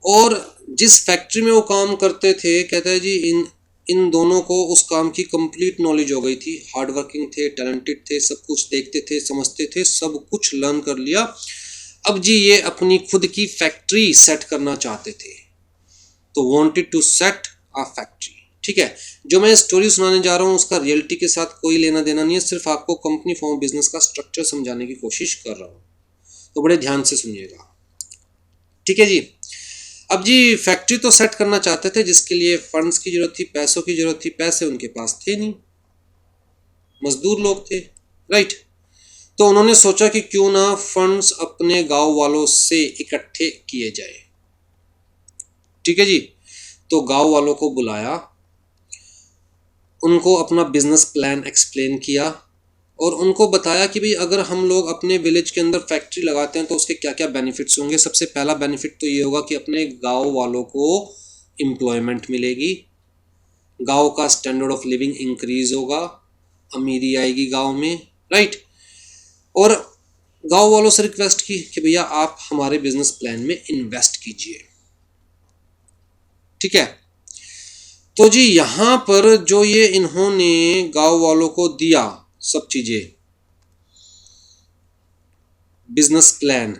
और जिस फैक्ट्री में वो काम करते थे, कहता है जी इन दोनों को उस काम की कंप्लीट नॉलेज हो गई थी, हार्ड वर्किंग थे, टैलेंटेड थे, सब कुछ देखते थे, समझते थे, सब कुछ लर्न कर लिया। अब जी ये अपनी खुद की फैक्ट्री सेट करना चाहते थे, तो wanted to set a factory. ठीक है, जो मैं स्टोरी सुनाने जा रहा हूँ उसका रियलिटी के साथ कोई लेना देना नहीं है, सिर्फ आपको कंपनी फॉर्म बिजनेस का स्ट्रक्चर समझाने की कोशिश कर रहा हूँ, तो बड़े ध्यान से सुनिएगा। ठीक है जी, अब जी फैक्ट्री तो सेट करना चाहते थे, जिसके लिए फंड्स की जरूरत थी, पैसों की जरूरत थी, पैसे उनके पास थे नहीं, मजदूर लोग थे, राइट। तो उन्होंने सोचा कि क्यों ना फंड्स अपने गांव वालों से इकट्ठे किए जाए। ठीक है जी, तो गांव वालों को बुलाया, उनको अपना बिजनेस प्लान एक्सप्लेन किया और उनको बताया कि भाई अगर हम लोग अपने विलेज के अंदर फैक्ट्री लगाते हैं तो उसके क्या क्या बेनिफिट्स होंगे। सबसे पहला बेनिफिट तो ये होगा कि अपने गांव वालों को एम्प्लॉयमेंट मिलेगी, गांव का स्टैंडर्ड ऑफ लिविंग इंक्रीज होगा, अमीरी आएगी गांव में, राइट। और गांव वालों से रिक्वेस्ट की कि भैया आप हमारे बिजनेस प्लान में इन्वेस्ट कीजिए। ठीक है, तो जी यहां पर जो ये इन्होंने गांव वालों को दिया सब चीजें, बिजनेस प्लान,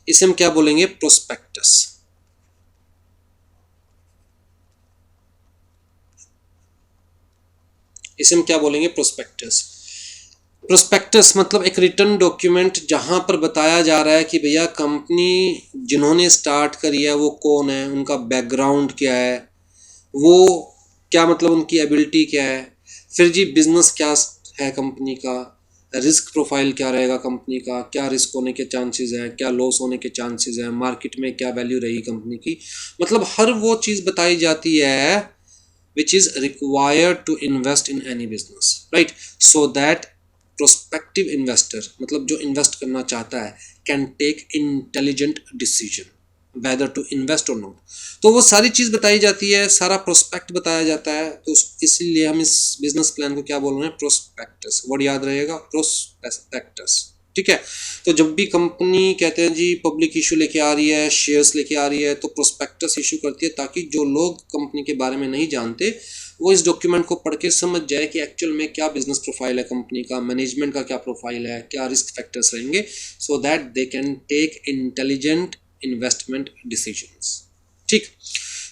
इसे हम क्या बोलेंगे? प्रोस्पेक्टस। इसे हम क्या बोलेंगे? प्रोस्पेक्टस। प्रोस्पेक्टस मतलब एक रिटर्न डॉक्यूमेंट जहां पर बताया जा रहा है कि भैया कंपनी जिन्होंने स्टार्ट करी है वो कौन है, उनका बैकग्राउंड क्या है, वो क्या मतलब उनकी एबिलिटी क्या है, फिर जी बिजनेस क्या है कंपनी का, रिस्क प्रोफाइल क्या रहेगा कंपनी का, क्या रिस्क होने के चांसेस हैं, क्या लॉस होने के चांसेस हैं, मार्केट में क्या वैल्यू रहेगी कंपनी की, मतलब हर वो चीज़ बताई जाती है which is required to invest in any business, right? So that prospective investor मतलब जो इन्वेस्ट करना चाहता है can take intelligent decision whether to invest or not। तो वो सारी चीज़ बताई जाती है, सारा प्रोस्पेक्ट बताया जाता है, तो इसीलिए हम इस बिजनेस प्लान को क्या बोल रहे हैं? प्रोस्पेक्टस। वर्ड याद रहेगा, प्रोस्पेक्टस। ठीक है। तो जब भी कंपनी कहते हैं जी पब्लिक इशू लेके आ रही है, शेयर्स लेके आ रही है, तो प्रोस्पेक्टस इशू करती है ताकि जो लोग कंपनी के बारे में नहीं जानते वो इस डॉक्यूमेंट को पढ़ के समझ जाए कि एक्चुअल में क्या बिजनेस प्रोफाइल है कंपनी का, मैनेजमेंट का क्या प्रोफाइल है, क्या रिस्क फैक्टर्स रहेंगे, so that they can take intelligent investment decisions. ठीक।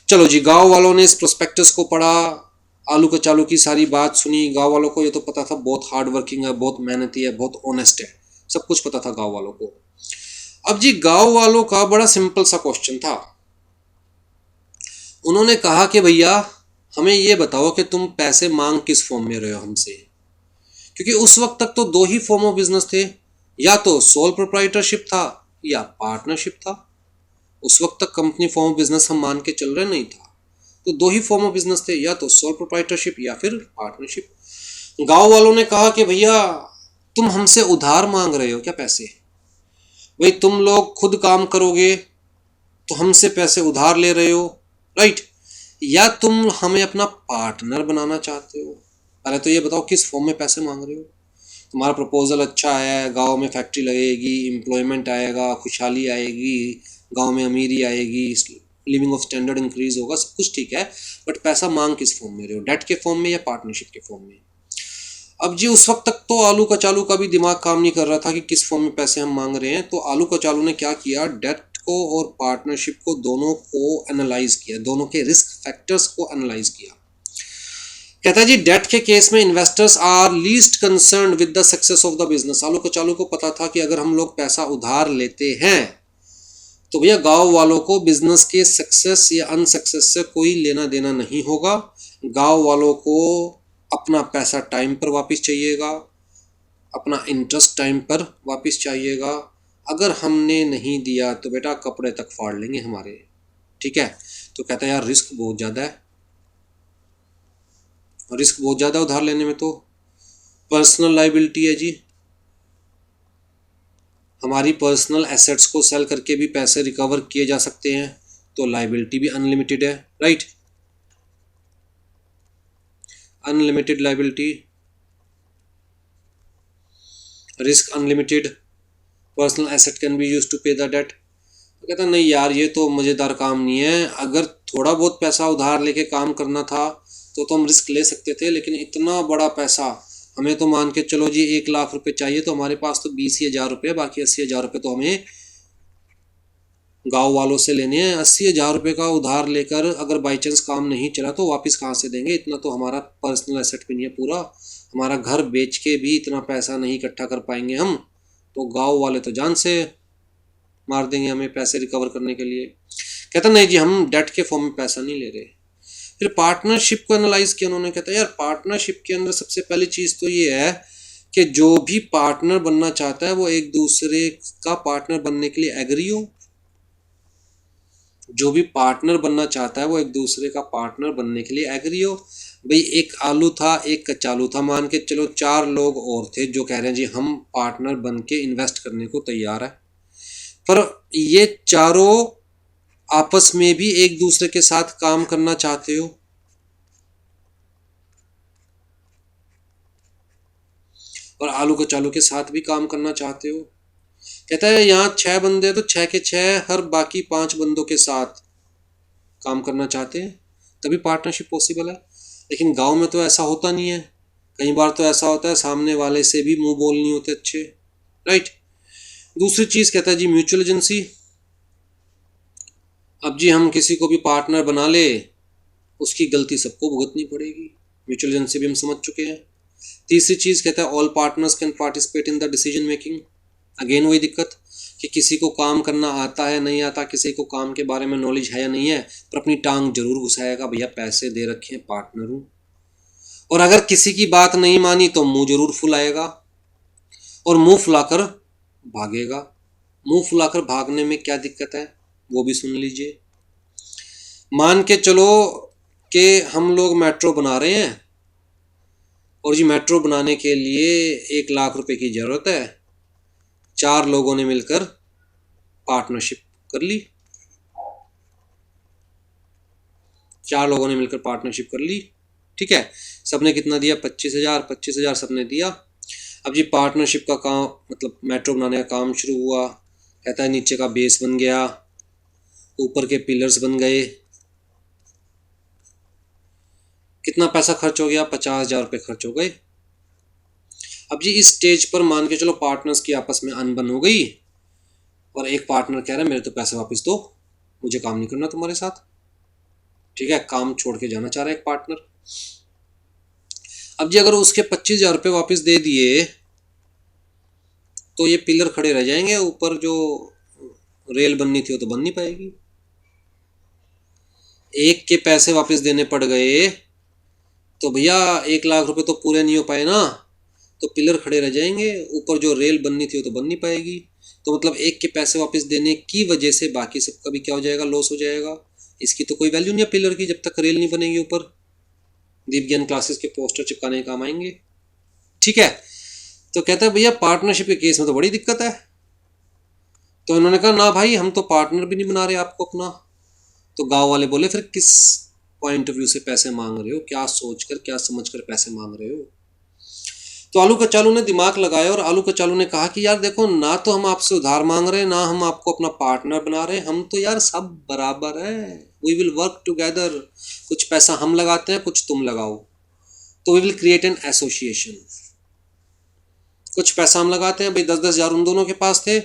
चलो जी, गांव वालों ने इस प्रोस्पेक्टस को पढ़ा, आलू कचालू की सारी बात सुनी। गांव वालों को ये तो पता था बहुत हार्ड वर्किंग है, बहुत मेहनती है, बहुत ऑनेस्ट है, सब कुछ पता था गांव वालों को। अब जी गांव वालों का बड़ा सिंपल सा क्वेश्चन था। उन्होंने कहा कि भैया हमें ये बताओ कि तुम पैसे मांग किस फॉर्म में रहे हो हमसे, क्योंकि उस वक्त तक तो दो ही फॉर्म ऑफ बिजनेस थे, या तो सोल प्रोप्राइटरशिप था या पार्टनरशिप था। उस वक्त तक कंपनी फॉर्म ऑफ बिजनेस हम मान के चल रहे नहीं था, तो दो ही फॉर्म ऑफ बिजनेस थे, या तो सोल प्रोप्राइटरशिप या फिर पार्टनरशिप। गांव वालों ने कहा कि भैया तुम हमसे उधार मांग रहे हो क्या पैसे? भाई तुम लोग खुद काम करोगे तो हमसे पैसे उधार ले रहे हो, राइट? या तुम हमें अपना पार्टनर बनाना चाहते हो? पहले तो ये बताओ किस फॉर्म में पैसे मांग रहे हो। तुम्हारा प्रपोजल अच्छा है, गांव में फैक्ट्री लगेगी, एम्प्लॉयमेंट आएगा, खुशहाली आएगी, गांव में अमीरी आएगी, लिविंग ऑफ स्टैंडर्ड इंक्रीज होगा, सब कुछ ठीक है, बट पैसा मांग किस फॉर्म में रहे हो? डेट के फॉर्म में या पार्टनरशिप के फॉर्म में? अब जी उस वक्त तक तो आलू कचालू का भी दिमाग काम नहीं कर रहा था कि किस फॉर्म में पैसे हम मांग रहे हैं, तो आलू कचालू ने क्या किया, डेट को और पार्टनरशिप को दोनों को एनालाइज किया, दोनों के रिस्क फैक्टर्स को एनालाइज किया। कहता है जी डेट के केस में investors are least concern with the success of the business. आलू कचालू को पता था कि अगर हम लोग पैसा उधार लेते हैं तो भैया गांव वालों को बिजनेस के सक्सेस या अनसक्सेस से कोई लेना देना नहीं होगा। गांव वालों को अपना पैसा टाइम पर वापस चाहिएगा, अपना इंटरेस्ट टाइम पर वापस चाहिएगा। अगर हमने नहीं दिया तो बेटा कपड़े तक फाड़ लेंगे हमारे। ठीक है। तो कहता है यार रिस्क बहुत ज़्यादा है, रिस्क बहुत ज़्यादा उधार लेने में। तो पर्सनल लाइबिलिटी है जी, हमारी पर्सनल एसेट्स को सेल करके भी पैसे रिकवर किए जा सकते हैं, तो लाइबिलिटी भी अनलिमिटेड है, right? Unlimited liability, risk unlimited, personal asset can be use to pay the debt. तो कहता नहीं यार ये तो मज़ेदार काम नहीं है, अगर थोड़ा बहुत पैसा उधार लेके काम करना था तो हम रिस्क ले सकते थे, लेकिन इतना बड़ा पैसा हमें तो मान के चलो जी 1 लाख रुपए चाहिए, तो हमारे पास तो 20 ही हजार रुपये, बाकी 80 हजार रुपये तो हमें गांव वालों से लेने हैं। 80 हजार रुपये का उधार लेकर अगर बाई चांस काम नहीं चला तो वापस कहाँ से देंगे? इतना तो हमारा पर्सनल एसेट भी नहीं है पूरा, हमारा घर बेच के भी इतना पैसा नहीं इकट्ठा कर पाएंगे हम, तो गांव वाले तो जान से मार देंगे हमें पैसे रिकवर करने के लिए। कहता नहीं जी हम डेट के फॉर्म में पैसा नहीं ले रहे। फिर पार्टनरशिप को एनालाइज किया उन्होंने। कहता है यार पार्टनरशिप के अंदर सबसे पहली चीज़ तो ये है कि जो भी पार्टनर बनना चाहता है वो एक दूसरे का पार्टनर बनने के लिए एग्री हो। जो भी पार्टनर बनना चाहता है वो एक दूसरे का पार्टनर बनने के लिए एग्री हो। भाई एक आलू था, एक कचालू था, मान के चलो 4 लोग और थे जो कह रहे हैं जी हम पार्टनर बन के इन्वेस्ट करने को तैयार है, पर ये चारों आपस में भी एक दूसरे के साथ काम करना चाहते हो, और आलू कचालू के साथ भी काम करना चाहते हो। कहता है यहाँ 6 बंदे तो 6 के 6 हर बाकी 5 बंदों के साथ काम करना चाहते हैं, तभी पार्टनरशिप पॉसिबल है। लेकिन गांव में तो ऐसा होता नहीं है, कई बार तो ऐसा होता है सामने वाले से भी मुंह बोल नहीं होते अच्छे, राइट? दूसरी चीज कहता है जी म्यूचुअल एजेंसी। अब जी हम किसी को भी पार्टनर बना ले, उसकी गलती सबको भुगतनी पड़ेगी। म्यूचुअल एजेंसी भी हम समझ चुके हैं। तीसरी चीज कहता है all partners can participate in the decision making. Again वही दिक्कत कि किसी को काम करना आता है नहीं आता, किसी को काम के बारे में नॉलेज है या नहीं है, पर अपनी टांग जरूर घुसाएगा, भैया पैसे दे रखे हैं, पार्टनर हूं। और अगर किसी की बात नहीं मानी तो मुंह जरूर फुलाएगा, और मुंह फुलाकर भागेगा। मुंह फुलाकर भागने में क्या दिक्कत है वो भी सुन लीजिए। मान के चलो कि हम लोग मेट्रो बना रहे हैं, और जी मेट्रो बनाने के लिए 1 लाख रुपए की जरूरत है। 4 लोगों ने मिलकर पार्टनरशिप कर ली। 4 लोगों ने मिलकर पार्टनरशिप कर ली, ठीक है। सबने कितना दिया? 25,000। 25,000 सबने दिया। अब जी पार्टनरशिप का काम मतलब मेट्रो बनाने का काम शुरू हुआ। कहता है नीचे का बेस बन गया, ऊपर के पिलर्स बन गए। कितना पैसा खर्च हो गया? 50,000 रुपये खर्च हो गए। अब जी इस स्टेज पर मान के चलो पार्टनर्स की आपस में अनबन हो गई, और एक पार्टनर कह रहा है मेरे तो पैसे वापस दो, मुझे काम नहीं करना तुम्हारे साथ, ठीक है। काम छोड़ के जाना चाह रहा है एक पार्टनर। अब जी अगर उसके 25,000 रुपये वापस दे दिए तो ये पिलर खड़े रह जाएंगे, ऊपर जो रेल बननी थी वो तो बन नहीं पाएगी। एक के पैसे वापस देने पड़ गए तो भैया 1 लाख रुपए तो पूरे नहीं हो पाए ना, तो पिलर खड़े रह जाएंगे, ऊपर जो रेल बननी थी वो तो बन नहीं पाएगी। तो मतलब एक के पैसे वापस देने की वजह से बाकी सबका भी क्या हो जाएगा? लॉस हो जाएगा। इसकी तो कोई वैल्यू नहीं है पिलर की, जब तक रेल नहीं बनेगी ऊपर। दीप ज्ञान क्लासेस के पोस्टर चिपकाने के काम आएंगे, ठीक है। तो कहता है भैया पार्टनरशिप के केस में तो बड़ी दिक्कत है। तो इन्होंने कहा ना भाई, हम तो पार्टनर भी नहीं बना रहे आपको अपना। तो गांव वाले बोले फिर किस पॉइंट ऑफ व्यू से पैसे मांग रहे हो, क्या सोचकर क्या समझकर पैसे मांग रहे हो? तो आलू कचालू ने दिमाग लगाया, और आलू कचालू ने कहा कि यार देखो, ना तो हम आपसे उधार मांग रहे हैं, ना हम आपको अपना पार्टनर बना रहे हैं, हम तो यार सब बराबर हैं। We will work together. कुछ पैसा हम लगाते हैं, कुछ तुम लगाओ, तो we will create an association. कुछ पैसा हम लगाते हैं भाई, 10-10 हजार उन दोनों के पास थे,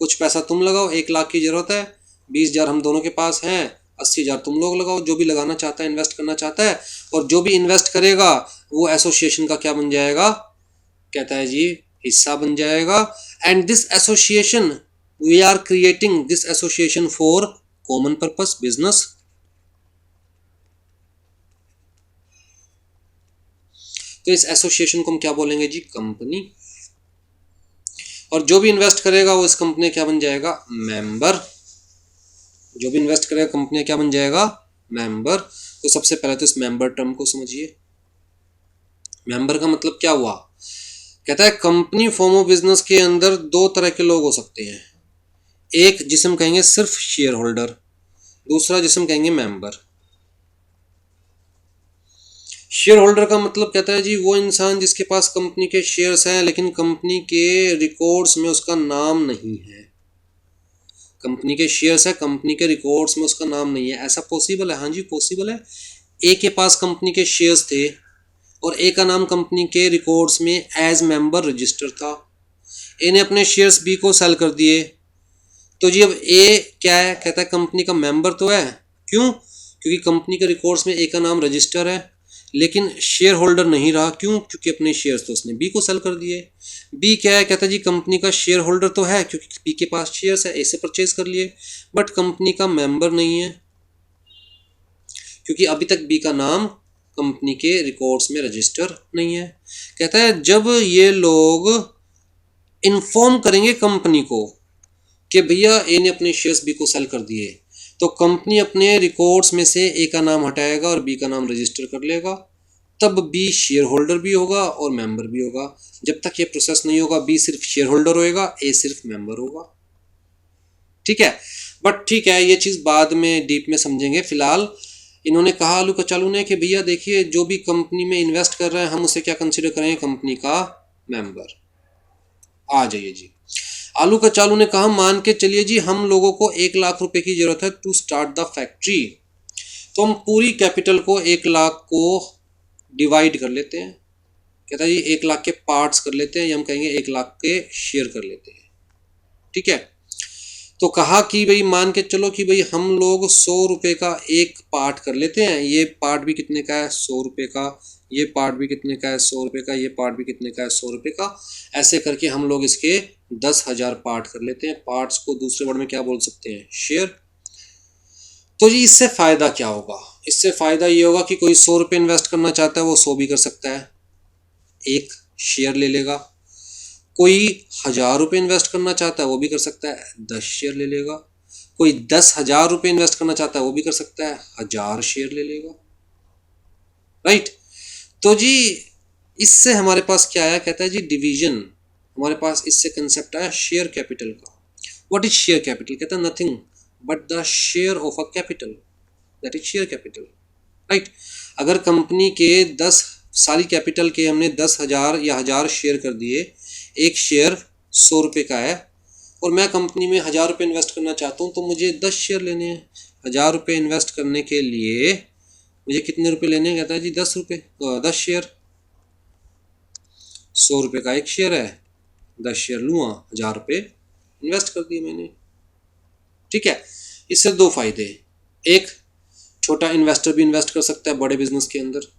कुछ पैसा तुम लगाओ, 1 लाख की जरूरत है, 20,000 हम दोनों के पास हैं, 80,000 तुम लोग लगाओ, जो भी लगाना चाहता है, इन्वेस्ट करना चाहता है। और जो भी इन्वेस्ट करेगा वो एसोसिएशन का क्या बन जाएगा? कहता है जी हिस्सा बन जाएगा। And this association, we are creating this association for common purpose business. तो इस एसोसिएशन को हम क्या बोलेंगे जी? कंपनी। और जो भी इन्वेस्ट करेगा वो इस कंपनी क्या बन जाएगा? मेंबर। जो भी इन्वेस्ट करेगा कंपनी क्या बन जाएगा? मेंबर। तो सबसे पहले तो इस मेंबर टर्म को समझिए। मेंबर का मतलब क्या हुआ? कहता है कंपनी फॉर्म ऑफ बिजनेस के अंदर 2 तरह के लोग हो सकते हैं। एक जिसम कहेंगे सिर्फ शेयर होल्डर, दूसरा जिसम कहेंगे मेंबर। शेयर होल्डर का मतलब कहता है जी वो इंसान जिसके पास कंपनी के शेयर्स हैं, लेकिन कंपनी के रिकॉर्ड्स में उसका नाम नहीं है। कंपनी के शेयर्स है, कंपनी के रिकॉर्ड्स में उसका नाम नहीं है। ऐसा पॉसिबल है? हाँ जी पॉसिबल है। ए के पास कंपनी के शेयर्स थे, और ए का नाम कंपनी के रिकॉर्ड्स में एज मेंबर रजिस्टर था। ए ने अपने शेयर्स बी को सेल कर दिए, तो जी अब ए क्या है? कहता है कंपनी का मेंबर तो है। क्यों? क्योंकि कंपनी के रिकॉर्ड्स में ए का नाम रजिस्टर है, लेकिन शेयर होल्डर नहीं रहा। क्यों? क्योंकि अपने शेयर्स तो उसने बी को सेल कर दिए। बी क्या है? कहता है जी कंपनी का शेयर होल्डर तो है, क्योंकि बी के पास शेयर्स है, ए से परचेज कर लिए, बट कंपनी का मेंबर नहीं है, क्योंकि अभी तक बी का नाम कंपनी के रिकॉर्ड्स में रजिस्टर नहीं है। कहता है जब ये लोग इन्फॉर्म करेंगे कंपनी को कि भैया ए ने अपने शेयर्स बी को सेल कर दिए, तो कंपनी अपने रिकॉर्ड्स में से ए का नाम हटाएगा और बी का नाम रजिस्टर कर लेगा। तब बी शेयर होल्डर भी होगा और मेंबर भी होगा। जब तक ये प्रोसेस नहीं होगा, बी सिर्फ शेयर होल्डर होएगा, ए सिर्फ मेंबर होगा, ठीक है। बट ठीक है, ये चीज़ बाद में डीप में समझेंगे। फिलहाल इन्होंने कहा आलू कचालू ने कि भैया देखिए, जो भी कंपनी में इन्वेस्ट कर रहे हैं हम उसे क्या कंसिडर करेंगे? कंपनी का मेंबर। आ जाइए जी। आलू कचालू ने कहा मान के चलिए जी हम लोगों को 1 लाख रुपए की जरूरत है टू स्टार्ट द फैक्ट्री। तो हम पूरी कैपिटल को 1 लाख को डिवाइड कर लेते हैं। कहता है जी 1 लाख के पार्ट्स कर लेते हैं, या हम कहेंगे 1 लाख के शेयर कर लेते हैं, ठीक है। तो कहा कि भाई मान के चलो कि भाई हम लोग 100 रुपए का एक पार्ट कर लेते हैं, ये पार्ट भी कितने का है 100 रुपए का, ये पार्ट भी कितने का है 100 रुपए का, ये पार्ट भी कितने का है 100 रुपए का। ऐसे करके हम लोग इसके 10,000 पार्ट कर लेते हैं। पार्ट्स को दूसरे वर्ड में क्या बोल सकते हैं, शेयर। तो जी इससे फायदा क्या होगा, इससे फायदा ये होगा कि कोई 100 रुपए इन्वेस्ट करना चाहता है वो 100 भी कर सकता है, एक शेयर ले लेगा। कोई 1,000 रुपये इन्वेस्ट करना चाहता है वो भी कर सकता है, 10 शेयर ले लेगा। कोई 10,000 रुपये इन्वेस्ट करना चाहता है वो भी कर सकता है, 1,000 शेयर ले लेगा, राइट। तो जी इससे हमारे पास क्या आया, कहता है जी डिवीजन। हमारे पास इससे कंसेप्ट आया शेयर कैपिटल का। व्हाट इज शेयर कैपिटल, कहता है nothing but the share of a capital, that is share capital, right. अगर कंपनी के 10 सारी कैपिटल के हमने 10,000 या 1,000 शेयर कर दिए, एक शेयर 100 रुपये का है और मैं कंपनी में 1,000 रुपये इन्वेस्ट करना चाहता हूँ, तो मुझे 10 शेयर लेने हैं। 1,000 रुपये इन्वेस्ट करने के लिए मुझे कितने रुपए लेने हैं, कहता है जी 10 रुपये, 10 शेयर। 100 रुपये का एक शेयर है, 10 शेयर लूँगा, 1,000 रुपये इन्वेस्ट कर दिए मैंने, ठीक है। इससे दो फायदे, एक छोटा इन्वेस्टर भी इन्वेस्ट कर सकता है बड़े बिजनेस के अंदर,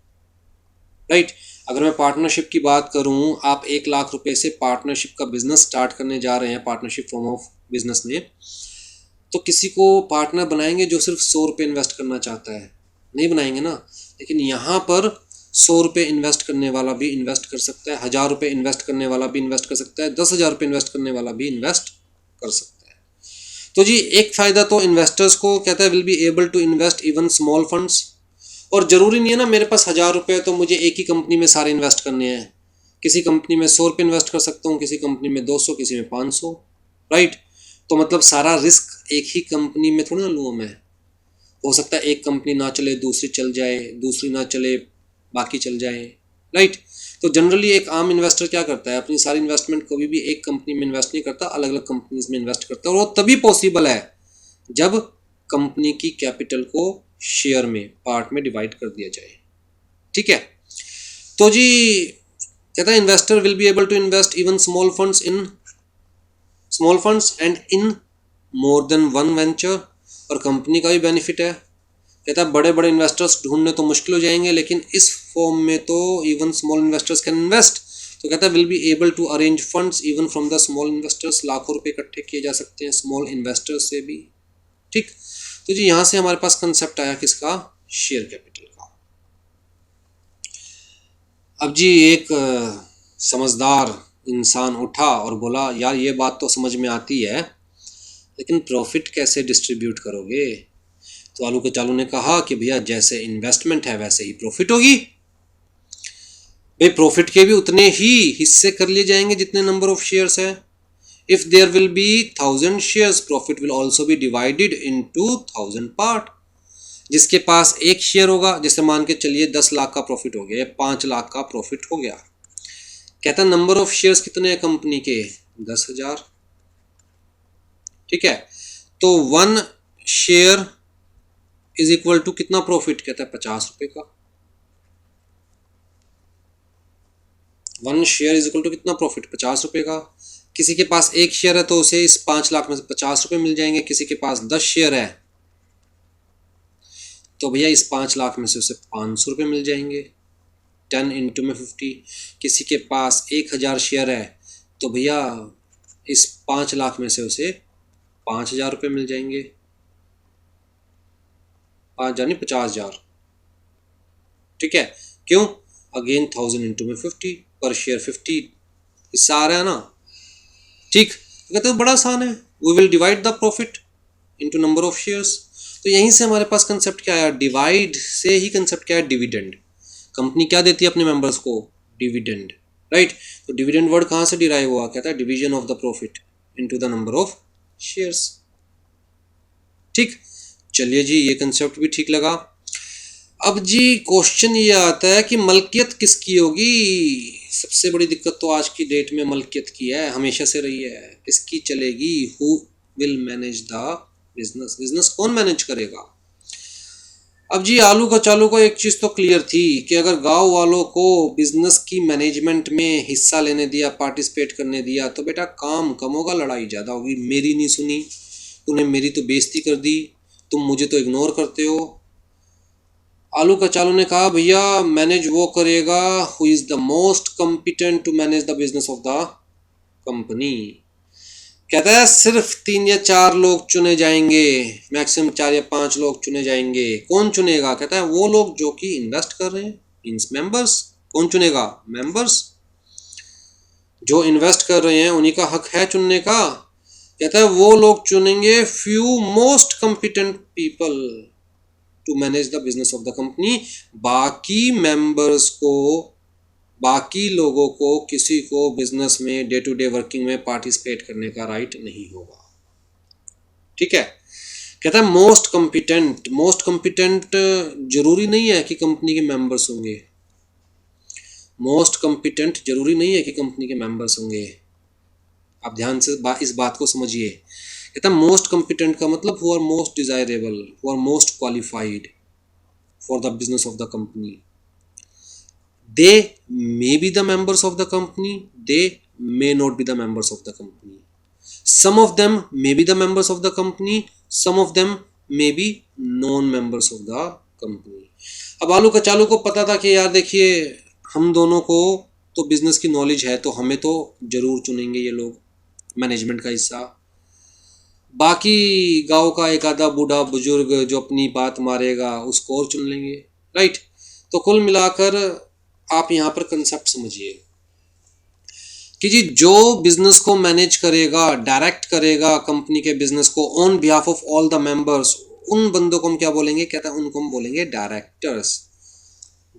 राइट। अगर मैं पार्टनरशिप की बात करूं, आप 1,00,000 रुपए से पार्टनरशिप का बिजनेस स्टार्ट करने जा रहे हैं, पार्टनरशिप फॉर्म ऑफ बिजनेस में, तो किसी को पार्टनर बनाएंगे जो सिर्फ 100 रुपये इन्वेस्ट करना चाहता है, नहीं बनाएंगे ना। लेकिन यहाँ पर 100 रुपये इन्वेस्ट करने वाला भी इन्वेस्ट कर सकता है, 1,000 रुपये इन्वेस्ट करने वाला भी इन्वेस्ट कर सकता है, 10,000 रुपये इन्वेस्ट करने वाला भी इन्वेस्ट कर सकता है। तो जी एक फ़ायदा तो इन्वेस्टर्स को कहता है will be able to invest even small funds. और ज़रूरी नहीं है ना मेरे पास 1,000 रुपये तो मुझे एक ही कंपनी में सारे इन्वेस्ट करने हैं। किसी कंपनी में 100 रुपये इन्वेस्ट कर सकता हूँ, किसी कंपनी में 200, किसी में 500, राइट। तो मतलब सारा रिस्क एक ही कंपनी में थोड़ी ना लूँगा मैं। हो सकता है एक कंपनी ना चले, दूसरी चल जाए, दूसरी ना चले, बाकी चल जाए, राइट। तो जनरली एक आम इन्वेस्टर क्या करता है, अपनी सारी इन्वेस्टमेंट कभी भी एक कंपनी में इन्वेस्ट नहीं करता, अलग अलग कंपनीज में इन्वेस्ट करता है। और वो तभी पॉसिबल है जब कंपनी की कैपिटल को शेयर में, पार्ट में डिवाइड कर दिया जाए, ठीक है। तो जी कहता है investor will be able to invest even small funds and in more than one venture. और कंपनी का भी बेनिफिट है, कहता है बड़े बड़े इन्वेस्टर्स ढूंढने तो मुश्किल हो जाएंगे, लेकिन इस फॉर्म में तो even small investors can invest. तो कहता है will be able to arrange funds even from the small investors, लाखों रुपए इकट्ठे किए जा सकते हैं स्मॉल इन्वेस्टर्स से भी, ठीक। तो जी यहाँ से हमारे पास कंसेप्ट आया किसका, शेयर कैपिटल का। अब जी एक समझदार इंसान उठा और बोला यार ये बात तो समझ में आती है, लेकिन प्रॉफिट कैसे डिस्ट्रीब्यूट करोगे। तो आलू के चालू ने कहा कि भैया जैसे इन्वेस्टमेंट है वैसे ही प्रॉफिट होगी। भाई प्रॉफिट के भी उतने ही हिस्से कर लिए जाएंगे जितने नंबर ऑफ शेयर्स है। If there will be 1,000 shares, profit will also be divided into 1,000 part। जिसके पास एक शेयर होगा, जैसे मान के चलिए 10 लाख का प्रॉफिट हो गया, 5 लाख का प्रॉफिट हो गया। कहता है नंबर ऑफ शेयर्स कितने हैं कंपनी के, 10,000, ठीक है। तो 1 शेयर इज इक्वल टू कितना प्रॉफिट, कहता है 50 रुपए का। 1 शेयर इज इक्वल टू कितना प्रॉफिट, 50 रुपए का। किसी के पास एक शेयर है तो उसे इस 5 लाख में से 50 रुपए मिल जाएंगे। किसी के पास 10 शेयर है तो भैया इस 5 लाख में से उसे 500 रुपये मिल जाएंगे, 10 इंटू में 50। किसी के पास 1,000 शेयर है तो भैया इस 5 लाख में से उसे 5,000 रुपये मिल जाएंगे, 5 यानी 50,000, ठीक है। क्यों, अगेन 1,000 इंटू में 50, पर शेयर 50 हिस्सा आ रहा है ना, ठीक। कहते हैं बड़ा आसान है, we will divide the profit into number of shares. तो यहीं से हमारे पास कंसेप्ट क्या आया, डिवाइड से ही कंसेप्ट क्या है, डिविडेंड। कंपनी क्या देती है अपने मेंबर्स को, डिविडेंड, राइट। तो डिविडेंड वर्ड कहाँ से डिराइव हुआ, कहता है division of the profit into the number of shares, ठीक। चलिए जी ये कंसेप्ट भी ठीक लगा। अब जी क्वेश्चन ये आता है कि मलकियत किसकी होगी। सबसे बड़ी दिक्कत तो आज की डेट में मलकियत की है, हमेशा से रही है। किसकी चलेगी, who will manage the business, business कौन मैनेज करेगा। अब जी आलू का चालू को एक चीज़ तो क्लियर थी कि अगर गांव वालों को बिजनेस की मैनेजमेंट में हिस्सा लेने दिया, पार्टिसिपेट करने दिया, तो बेटा काम कम होगा, लड़ाई ज़्यादा होगी। मेरी नहीं सुनी तूने, मेरी तो बेइज्जती कर दी, तुम मुझे तो इग्नोर करते हो। आलू का चालू ने कहा भैया मैनेज वो करेगा who is the most competent to manage the business of the company. कहता है सिर्फ 3 या 4 लोग चुने जाएंगे, मैक्सिमम 4 या 5 लोग चुने जाएंगे। कौन चुनेगा? कहता है वो लोग जो कि इन्वेस्ट कर रहे हैं, मीन्स मेंबर्स। कौन चुनेगा? मेंबर्स। जो इन्वेस्ट कर रहे हैं उन्हीं का हक है चुनने का। कहता है वो लोग चुनेंगे few most competent people to manage the business of the company. बाकी मेंबर्स को, बाकी लोगों को, किसी को बिजनेस में डे टू डे वर्किंग में पार्टिसिपेट करने का राइट नहीं होगा। ठीक है। कहता है मोस्ट कॉम्पिटेंट। मोस्ट कॉम्पिटेंट जरूरी नहीं है कि कंपनी के मेंबर्स होंगे। मोस्ट कॉम्पिटेंट जरूरी नहीं है कि कंपनी के मेंबर्स होंगे। आप ध्यान से इस बात को समझिए। कहता है मोस्ट कॉम्पिटेंट का मतलब who are most desirable, who are most qualified for the business of the company. They may be the members of the company, they may not be the members of the company. Some of them may be the members of the company, some of them may be non-members of the company. अब आलू का चालू को पता था कि यार देखिए हम दोनों को तो बिजनेस की नॉलेज है, तो हमें तो जरूर चुनेंगे ये लोग मैनेजमेंट का हिस्सा। बाकी गांव का एक आधा बूढ़ा बुजुर्ग जो अपनी बात मारेगा उसको और चुन लेंगे। राइट। तो कुल मिलाकर आप यहाँ पर कंसेप्ट समझिए कि जी जो बिजनेस को मैनेज करेगा, डायरेक्ट करेगा कंपनी के बिजनेस को on behalf of all the members, उन बंदों को हम क्या बोलेंगे? कहता है उनको हम बोलेंगे directors.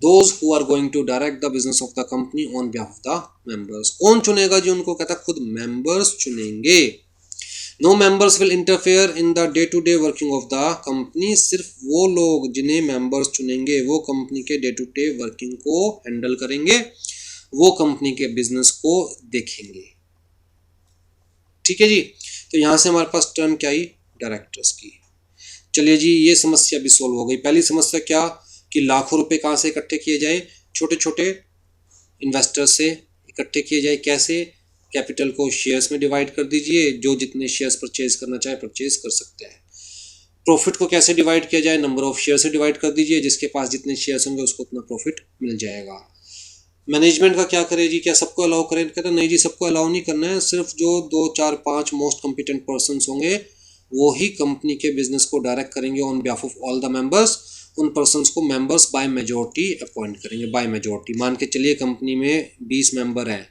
Those who are going to direct the business of the company on behalf of the members. कौन चुनेगा जी उनको? कहता है खुद मेंबर्स चुनेंगे। No members will interfere in the day to day working of the company. सिर्फ वो लोग जिन्हें मेंबर्स चुनेंगे वो कंपनी के डे टू डे वर्किंग को हैंडल करेंगे, वो कंपनी के बिजनेस को देखेंगे। ठीक है जी। तो यहां से हमारे पास टर्म क्या आई? डायरेक्टर्स की। चलिए जी ये समस्या भी सोल्व हो गई। पहली समस्या क्या कि लाखों रुपए कहां से इकट्ठे किए जाए? छोटे छोटे इन्वेस्टर से इकट्ठे किए जाए। कैसे? कैपिटल को शेयर्स में डिवाइड कर दीजिए, जो जितने शेयर्स परचेज करना चाहे परचेज कर सकते हैं। प्रॉफिट को कैसे डिवाइड किया जाए? नंबर ऑफ शेयर से डिवाइड कर दीजिए, जिसके पास जितने शेयर्स होंगे उसको उतना प्रॉफिट मिल जाएगा। मैनेजमेंट का क्या करे जी? क्या सबको अलाउ करें? कहते नहीं जी सबको अलाउ नहीं करना है, सिर्फ जो 2 4 5 मोस्ट कॉम्पिटेंट पर्सन होंगे वो ही कंपनी के बिजनेस को डायरेक्ट करेंगे on behalf of all the members. उन पर्सनस को मेंबर्स बाय मेजोरिटी अपॉइंट करेंगे। बाय मेजोरिटी मान के चलिए कंपनी में 20 मेंबर हैं,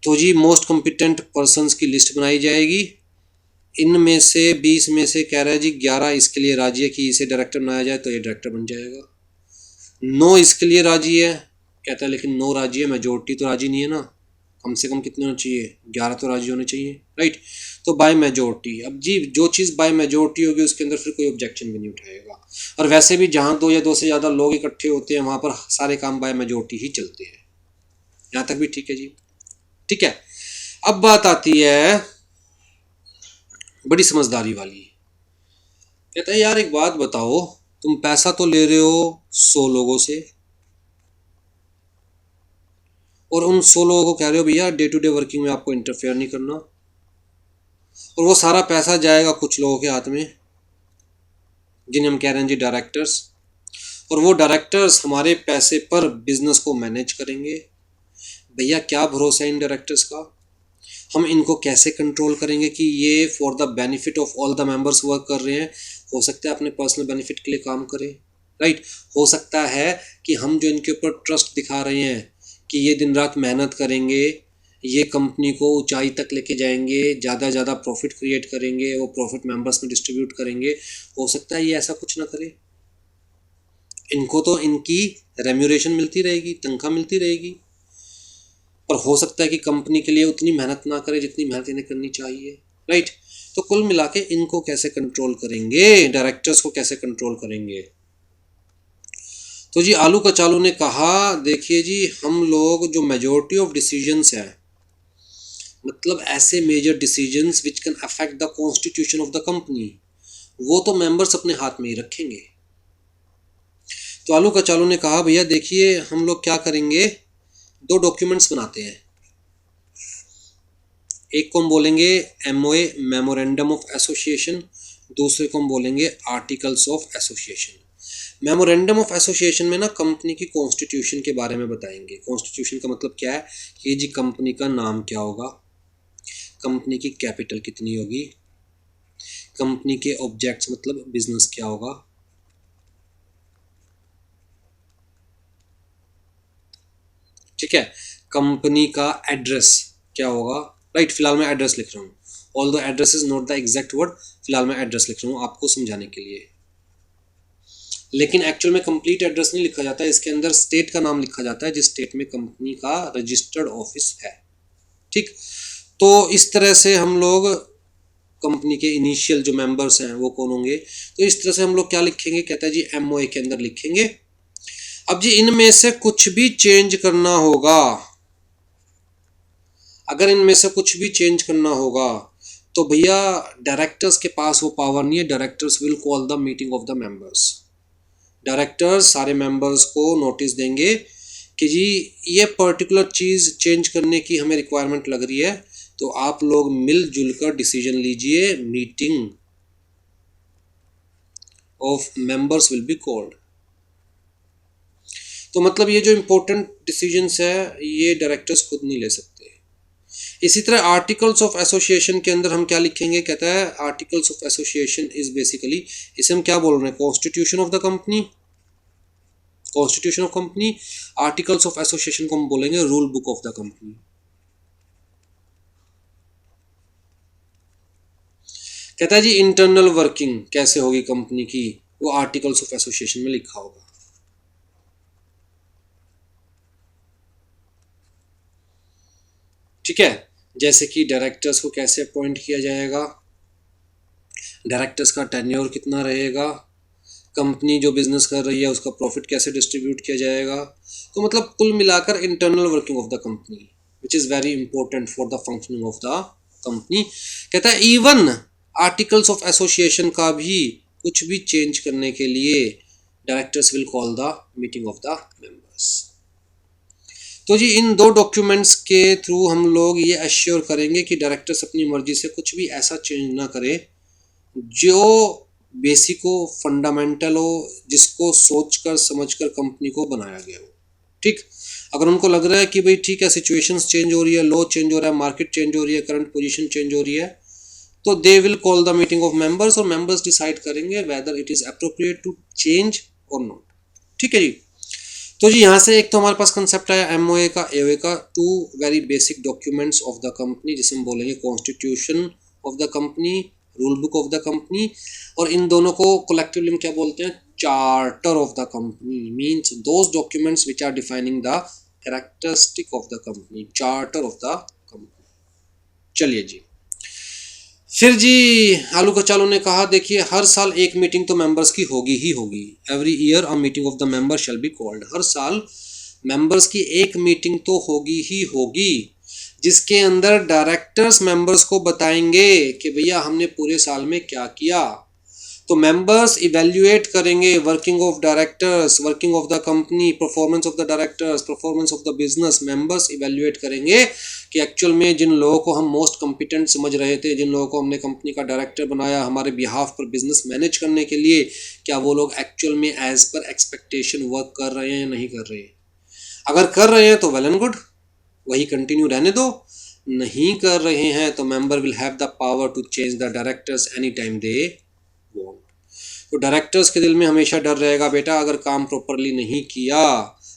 तो जी मोस्ट कॉम्पिटेंट पर्सनस की लिस्ट बनाई जाएगी। इनमें से 20 में से कह रहा है जी 11 इसके लिए राजी है कि इसे डायरेक्टर बनाया जाए, तो ये डायरेक्टर बन जाएगा। 9 इसके लिए राजी है, कहता है लेकिन 9 राजी है, मेजोरिटी तो राजी नहीं है ना, कम से कम कितने होने चाहिए? 11 तो राजी होने चाहिए। राइट। तो बाय मेजोरिटी। अब जी जो चीज़ बाय मेजोरिटी होगी उसके अंदर फिर कोई ऑब्जेक्शन भी नहीं उठाएगा। और वैसे भी जहाँ 2 या 2 से ज़्यादा लोग इकट्ठे होते हैं वहाँ पर सारे काम बाय मेजोरिटी ही चलते हैं। यहाँ तक भी ठीक है जी। ठीक है। अब बात आती है बड़ी समझदारी वाली। कहता है यार एक बात बताओ, तुम पैसा तो ले रहे हो 100 लोगों से और उन 100 लोगों को कह रहे हो भैया डे टू डे वर्किंग में आपको इंटरफेयर नहीं करना, और वो सारा पैसा जाएगा कुछ लोगों के हाथ में जिन्हें हम कह रहे हैं जी डायरेक्टर्स, और वो डायरेक्टर्स हमारे पैसे पर बिजनेस को मैनेज करेंगे। भैया क्या भरोसा है इन डायरेक्टर्स का? हम इनको कैसे कंट्रोल करेंगे कि ये for the benefit of all the members work कर रहे हैं? हो सकता है अपने पर्सनल बेनिफिट के लिए काम करें। राइट। हो सकता है कि हम जो इनके ऊपर ट्रस्ट दिखा रहे हैं कि ये दिन रात मेहनत करेंगे, ये कंपनी को ऊंचाई तक लेके जाएंगे, ज़्यादा ज़्यादा प्रॉफिट क्रिएट करेंगे, वो प्रॉफिट मेंबर्स में डिस्ट्रीब्यूट करेंगे। हो सकता है ये ऐसा कुछ ना करे, इनको तो इनकी रेम्यूरेशन मिलती रहेगी, तनख्वाह मिलती रहेगी, पर हो सकता है कि कंपनी के लिए उतनी मेहनत ना करे जितनी मेहनत इन्हें करनी चाहिए। राइट। तो कुल मिला के इनको कैसे कंट्रोल करेंगे? डायरेक्टर्स को कैसे कंट्रोल करेंगे? तो जी आलू का चालू ने कहा देखिए जी हम लोग जो मेजोरिटी ऑफ डिसीजंस है, मतलब ऐसे major decisions which can affect the constitution of the company, वो तो मेंबर्स अपने हाथ में ही रखेंगे। तो आलू कचालू ने कहा भैया देखिए हम लोग क्या करेंगे, दो डॉक्यूमेंट्स बनाते हैं। एक को हम बोलेंगे एमओए, मेमोरेंडम ऑफ एसोसिएशन, दूसरे को हम बोलेंगे articles of association. Memorandum of association में ना कंपनी की कॉन्स्टिट्यूशन के बारे में बताएंगे। कॉन्स्टिट्यूशन का मतलब क्या है कि जी कंपनी का नाम क्या होगा, कंपनी की कैपिटल कितनी होगी, कंपनी के ऑब्जेक्ट्स मतलब बिजनेस क्या होगा, ठीक है, कंपनी का एड्रेस क्या होगा। राइट, फिलहाल मैं एड्रेस लिख रहा हूँ, all the address is not the exact word, फिलहाल मैं एड्रेस लिख रहा हूँ आपको समझाने के लिए। लेकिन एक्चुअल में कंप्लीट एड्रेस नहीं लिखा जाता है, इसके अंदर स्टेट का नाम लिखा जाता है जिस स्टेट में कंपनी का रजिस्टर्ड ऑफिस है। ठीक, तो इस तरह से हम लोग कंपनी के इनिशियल जो मेंबर्स हैं वो कौन होंगे, तो इस तरह से हम लोग क्या लिखेंगे, कहता है जी एमओए के अंदर लिखेंगे। अब जी इनमें से कुछ भी चेंज करना होगा, अगर इनमें से कुछ भी चेंज करना होगा तो भैया डायरेक्टर्स के पास वो पावर नहीं है। Directors will call the meeting of the members. Directors सारे मेंबर्स को नोटिस देंगे कि जी ये पर्टिकुलर चीज़ चेंज करने की हमें रिक्वायरमेंट लग रही है, तो आप लोग मिलजुल कर डिसीजन लीजिए, meeting of members will be called. तो मतलब ये जो इंपॉर्टेंट डिसीजंस है ये डायरेक्टर्स खुद नहीं ले सकते। इसी तरह आर्टिकल्स ऑफ एसोसिएशन के अंदर हम क्या लिखेंगे, कहता है articles of association is basically, इसे हम क्या बोल रहे हैं, constitution of the company. Constitution of company, articles of association को हम बोलेंगे rule book of the company. कहता है जी इंटरनल वर्किंग कैसे होगी कंपनी की, वो आर्टिकल्स ऑफ एसोसिएशन में लिखा होगा। ठीक है, जैसे कि डायरेक्टर्स को कैसे अपॉइंट किया जाएगा, डायरेक्टर्स का टेन्योर कितना रहेगा, कंपनी जो बिजनेस कर रही है उसका प्रॉफिट कैसे डिस्ट्रीब्यूट किया जाएगा। तो मतलब कुल मिलाकर internal working of the company which is very important for the functioning of the company. कहता है इवन आर्टिकल्स ऑफ एसोसिएशन का भी कुछ भी चेंज करने के लिए directors will call the meeting of the members. तो जी इन दो डॉक्यूमेंट्स के थ्रू हम लोग ये अश्योर करेंगे कि डायरेक्टर्स अपनी मर्जी से कुछ भी ऐसा चेंज ना करें जो बेसिक हो, फंडामेंटल हो, जिसको सोचकर समझकर कंपनी को बनाया गया हो। ठीक, अगर उनको लग रहा है कि भाई ठीक है सिचुएशंस चेंज हो रही है, लॉ चेंज हो रहा है, मार्केट चेंज हो रही है, करंट पोजीशन चेंज हो रही है, तो they will call the meeting of members और मेंबर्स डिसाइड करेंगे whether it is appropriate to change और नॉट। ठीक है जी, तो जी यहाँ से एक तो हमारे पास कंसेप्ट आया एमओए का, एओए का, two very basic documents of the company जिसे हम बोलेंगे constitution of the company, rule book of the company, और इन दोनों को कलेक्टिवली हम क्या बोलते हैं, charter of the company, means those documents which are defining the characteristic of the company, charter of the company. चलिए जी, फिर जी आलू कचालू ने कहा देखिए हर साल एक मीटिंग तो मेंबर्स की होगी ही होगी, every year a meeting of the member shall be called. हर साल मेंबर्स की एक मीटिंग तो होगी ही होगी जिसके अंदर डायरेक्टर्स मेंबर्स को बताएंगे कि भैया हमने पूरे साल में क्या किया। तो मेंबर्स इवेल्युएट करेंगे working of directors, working of the company, performance of the directors, performance of the business. Members evaluate करेंगे कि एक्चुअल में जिन लोगों को हम मोस्ट कॉम्पिटेंट समझ रहे थे, जिन लोगों को हमने कंपनी का डायरेक्टर बनाया हमारे बिहाफ पर बिजनेस मैनेज करने के लिए, क्या वो लोग एक्चुअल में एज पर एक्सपेक्टेशन वर्क कर रहे हैं या नहीं कर रहे हैं। अगर कर रहे हैं तो वेल एंड गुड, वही कंटिन्यू रहने दो। नहीं कर रहे हैं तो member will have the power to change the directors any time they want. तो डायरेक्टर्स के दिल में हमेशा डर रहेगा बेटा अगर काम प्रॉपरली नहीं किया,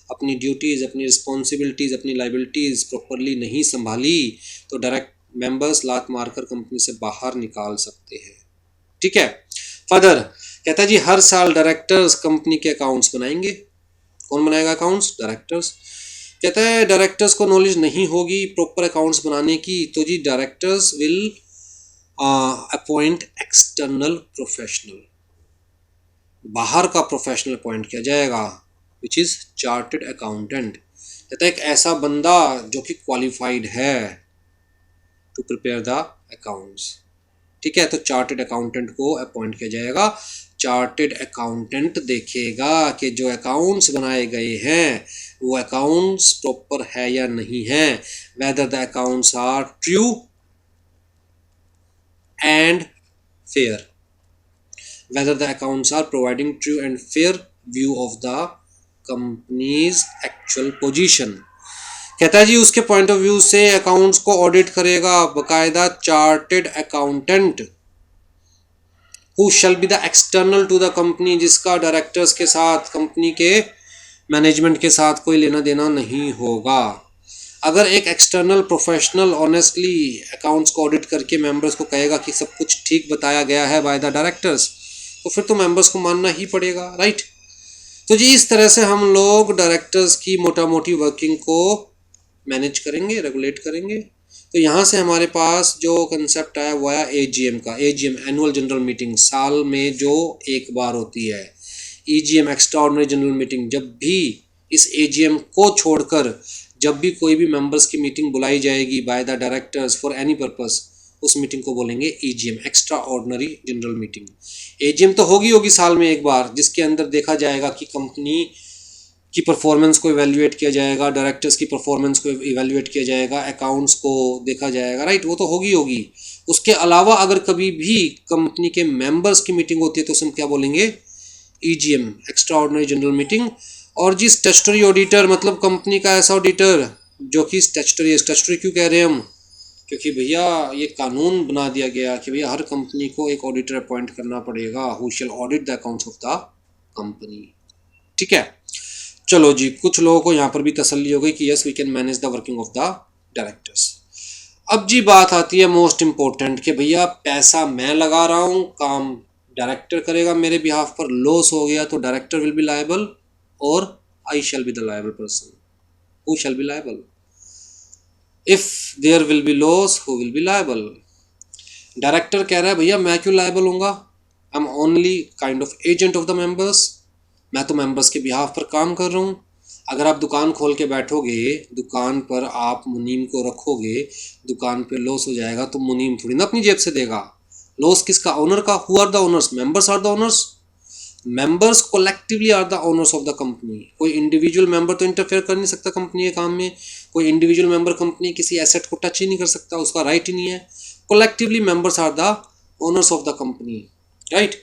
अपनी ड्यूटीज़, अपनी रिस्पॉन्सिबिलिटीज़, अपनी लाइबिलिटीज़ प्रॉपरली नहीं संभाली, तो डायरेक्ट मेंबर्स लात मारकर कंपनी से बाहर निकाल सकते हैं। ठीक है, फर्दर कहता है जी हर साल डायरेक्टर्स कंपनी के अकाउंट्स बनाएंगे। कौन बनाएगा अकाउंट्स? डायरेक्टर्स। कहता है डायरेक्टर्स को नॉलेज नहीं होगी प्रॉपर अकाउंट्स बनाने की, तो जी directors will appoint external professional, बाहर का प्रोफेशनल अपॉइंट किया जाएगा विच इज़ चार्टर्ड अकाउंटेंट। कहता है एक ऐसा बंदा जो कि क्वालिफाइड है टू प्रिपेयर द अकाउंट्स। ठीक है, तो चार्टर्ड अकाउंटेंट को अपॉइंट किया जाएगा। चार्टेड अकाउंटेंट देखेगा कि जो अकाउंट्स बनाए गए हैं वो अकाउंट्स प्रॉपर है या नहीं है, whether the accounts are true and fair, whether the accounts are providing true and fair view of the company's actual position. कहता है जी उसके पॉइंट ऑफ व्यू से अकाउंट्स को ऑडिट करेगा बकायदा chartered accountant who shall be the external to the company, जिसका डायरेक्टर्स के साथ, कंपनी के मैनेजमेंट के साथ कोई लेना देना नहीं होगा। अगर एक एक्सटर्नल प्रोफेशनल ऑनेस्टली अकाउंट्स को ऑडिट करके मेंबर्स को कहेगा कि सब कुछ ठीक बताया गया है बाय द डायरेक्टर्स, तो फिर तो मेंबर्स को मानना ही पड़ेगा, राइट। तो जी इस तरह से हम लोग डायरेक्टर्स की मोटा मोटी वर्किंग को मैनेज करेंगे, रेगुलेट करेंगे। तो यहाँ से हमारे पास जो कंसेप्ट आया वो आया एजीएम का। एजीएम एनुअल जनरल मीटिंग, साल में जो एक बार होती है। EGM extra ordinary general meeting, जब भी इस एजीएम को छोड़कर जब भी कोई भी मेंबर्स की मीटिंग बुलाई जाएगी by the directors for any purpose, उस मीटिंग को बोलेंगे EGM, extra ordinary general meeting. AGM तो होगी साल में एक बार, जिसके अंदर देखा जाएगा कि कंपनी की परफॉर्मेंस को इवेल्युएट किया जाएगा, डायरेक्टर्स की परफॉर्मेंस को इवेल्युएट किया जाएगा, अकाउंट्स को देखा जाएगा, राइट। वो तो होगी। उसके अलावा अगर कभी भी कंपनी के मेंबर्स की मीटिंग होती है तो उसमें क्या बोलेंगे, EGM, extra ordinary general meeting. और जी स्टैट्यूटरी ऑडिटर मतलब कंपनी का ऐसा ऑडिटर जो कि स्टैट्यूटरी है। स्टैट्यूटरी क्यों कह रहे हैं हम, क्योंकि भैया ये कानून बना दिया गया कि भैया हर कंपनी को एक ऑडिटर अपॉइंट करना पड़ेगा, who shell audit the accounts of the company. ठीक है, चलो जी, कुछ लोगों को यहाँ पर भी तसल्ली हो गई कि yes we can manage the working of the directors. अब जी बात आती है मोस्ट इम्पोर्टेंट कि भैया पैसा मैं लगा रहा हूँ, काम डायरेक्टर करेगा मेरे बिहाफ पर, लॉस हो गया तो डायरेक्टर विल बी लायबल और I shall be the liable person, who shall be liable. If there will be loss, who will be liable. Director कह रहा है भैया मैं क्यों लायबल होऊंगा, I am only kind of agent of the members, मैं तो मेंबर्स के बिहाफ पर काम कर रहा हूँ। अगर आप दुकान खोल के बैठोगे, दुकान पर आप मुनीम को रखोगे, दुकान पे लॉस हो जाएगा तो मुनीम थोड़ी ना अपनी जेब से देगा, लॉस किसका, ओनर का। Who are the owners, members are the owners, members collectively are the owners of the company. कोई इंडिविजुअल मेंबर तो इंटरफेयर कर नहीं सकता कंपनी के काम में, कोई इंडिविजुअल मेंबर कंपनी किसी एसेट को टच ही नहीं कर सकता, उसका राइट ही नहीं है। Collectively members are the owners of the company, right.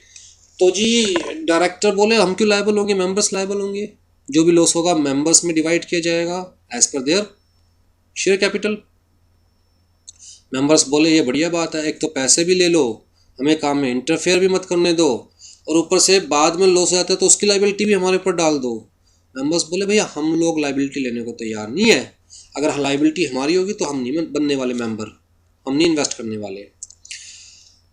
तो जी डायरेक्टर बोले हम क्यों लायबल होंगे, मेंबर्स लायबल होंगे, जो भी लॉस होगा मेंबर्स में डिवाइड किया जाएगा as per their share capital. Members बोले ये बढ़िया बात है, एक तो पैसे भी ले लो, हमें काम में इंटरफेयर भी मत करने दो, और ऊपर से बाद में लॉस हो जाता है तो उसकी लाइबिलिटी भी हमारे ऊपर डाल दो। मेंबर्स बोले भैया हम लोग लाइबिलिटी लेने को तैयार नहीं है, अगर लाइबिलिटी हमारी होगी तो हम नहीं बनने वाले मेंबर, हम नहीं इन्वेस्ट करने वाले।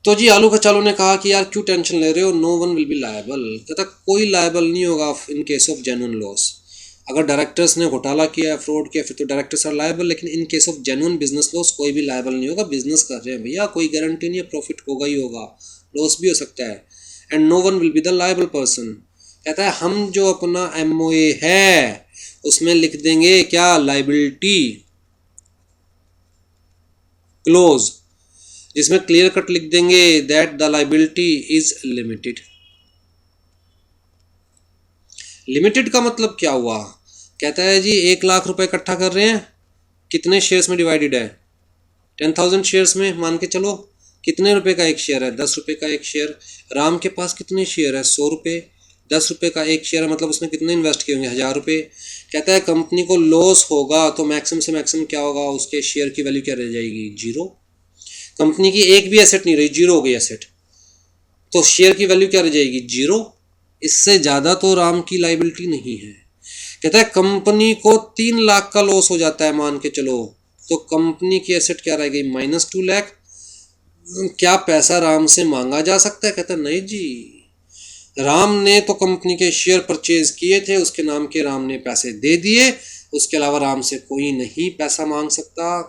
तो जी आलू कचालू ने कहा कि यार क्यों टेंशन ले रहे हो, no one will be liable. कहता कोई लायबल नहीं होगा in case of genuine loss. अगर डायरेक्टर्स ने घोटाला किया, फ्रॉड किया, फिर तो डायरेक्टर्स आर लायबल, लेकिन इन case of genuine business loss कोई भी लायबल नहीं होगा। बिजनेस कर रहे हैं भैया, कोई गारंटी नहीं है, प्रॉफिट होगा ही होगा, लॉस भी हो सकता है, and no one will be the liable person. कहता है हम जो अपना MOA है उसमें लिख देंगे क्या, लाइबिलिटी क्लोज, जिसमें क्लियर कट लिख देंगे that the liability is limited. Limited का मतलब क्या हुआ, कहता है जी 1,00,000 रुपए इकट्ठा कर रहे हैं, कितने शेयर्स में डिवाइडेड है, 10,000 शेयर्स में मान के चलो, कितने रुपए का एक शेयर है, 10 रुपए का एक शेयर। राम के पास कितने शेयर है, 100 रुपए, 10 रुपए का एक शेयर है, मतलब उसने कितने इन्वेस्ट किए होंगे, 1,000 रुपए। कहता है कंपनी को लॉस होगा तो मैक्सिमम से मैक्सिमम क्या होगा, उसके शेयर की वैल्यू क्या रह जाएगी, जीरो। कंपनी की एक भी एसेट नहीं रही, जीरो हो गई एसेट, तो शेयर की वैल्यू क्या रह जाएगी, जीरो। इससे ज्यादा तो राम की लाइबिलिटी नहीं है। कहता है कंपनी को 3,00,000 का लॉस हो जाता है मान के चलो, तो कंपनी की एसेट क्या रह गई, -2,00,000। क्या पैसा राम से मांगा जा सकता है, कहता है नहीं जी, राम ने तो कंपनी के शेयर परचेज किए थे, उसके नाम के राम ने पैसे दे दिए, उसके अलावा राम से कोई नहीं पैसा मांग सकता,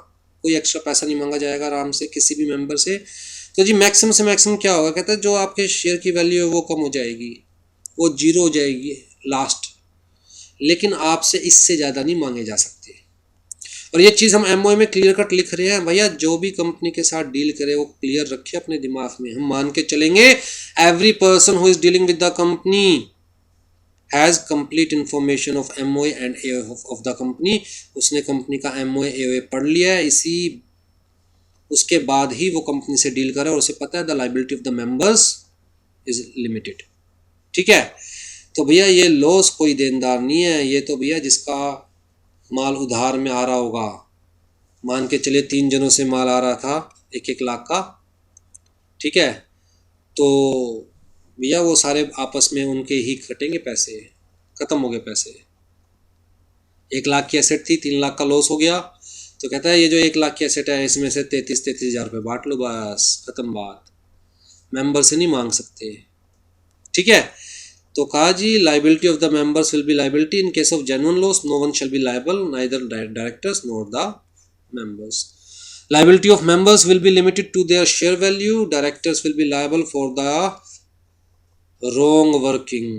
कोई एक्स्ट्रा पैसा नहीं मांगा जाएगा राम से किसी भी मेंबर से। तो जी मैक्सिमम से मैक्सिमम क्या होगा, कहता है जो आपके शेयर की वैल्यू है वो कम हो जाएगी, वो जीरो हो जाएगी लास्ट, लेकिन आपसे इससे ज़्यादा नहीं मांगे जा सकते। और ये चीज़ हम एमओए में क्लियर कट लिख रहे हैं भैया, जो भी कंपनी के साथ डील करे वो क्लियर रखे अपने दिमाग में। हम मान के चलेंगे every person who is dealing with the company has complete information of MOA and AOA of the company. उसने कंपनी का एमओए एओए पढ़ लिया है, इसी उसके बाद ही वो कंपनी से डील करे और उसे पता है the liability of the members is limited. ठीक है, तो भैया ये लॉस कोई देनदार नहीं है, ये तो भैया जिसका माल उधार में आ रहा होगा, मान के चलिए 3 जनों से माल आ रहा था 1-1 लाख का, ठीक है, तो भैया वो सारे आपस में उनके ही कटेंगे पैसे, खत्म हो गए पैसे। 1 लाख की एसेट थी, 3 लाख का लॉस हो गया, तो कहता है ये जो 1 लाख की एसेट है इसमें से 33 हज़ार रुपये बांट लो, बस खत्म बात, मेंबर से नहीं मांग सकते। ठीक है, तो कहा जी liability of the members will be liability in case of genuine loss, no one shall be liable neither directors nor the members. Liability of members will be limited to their share value. Directors will be liable for the wrong working.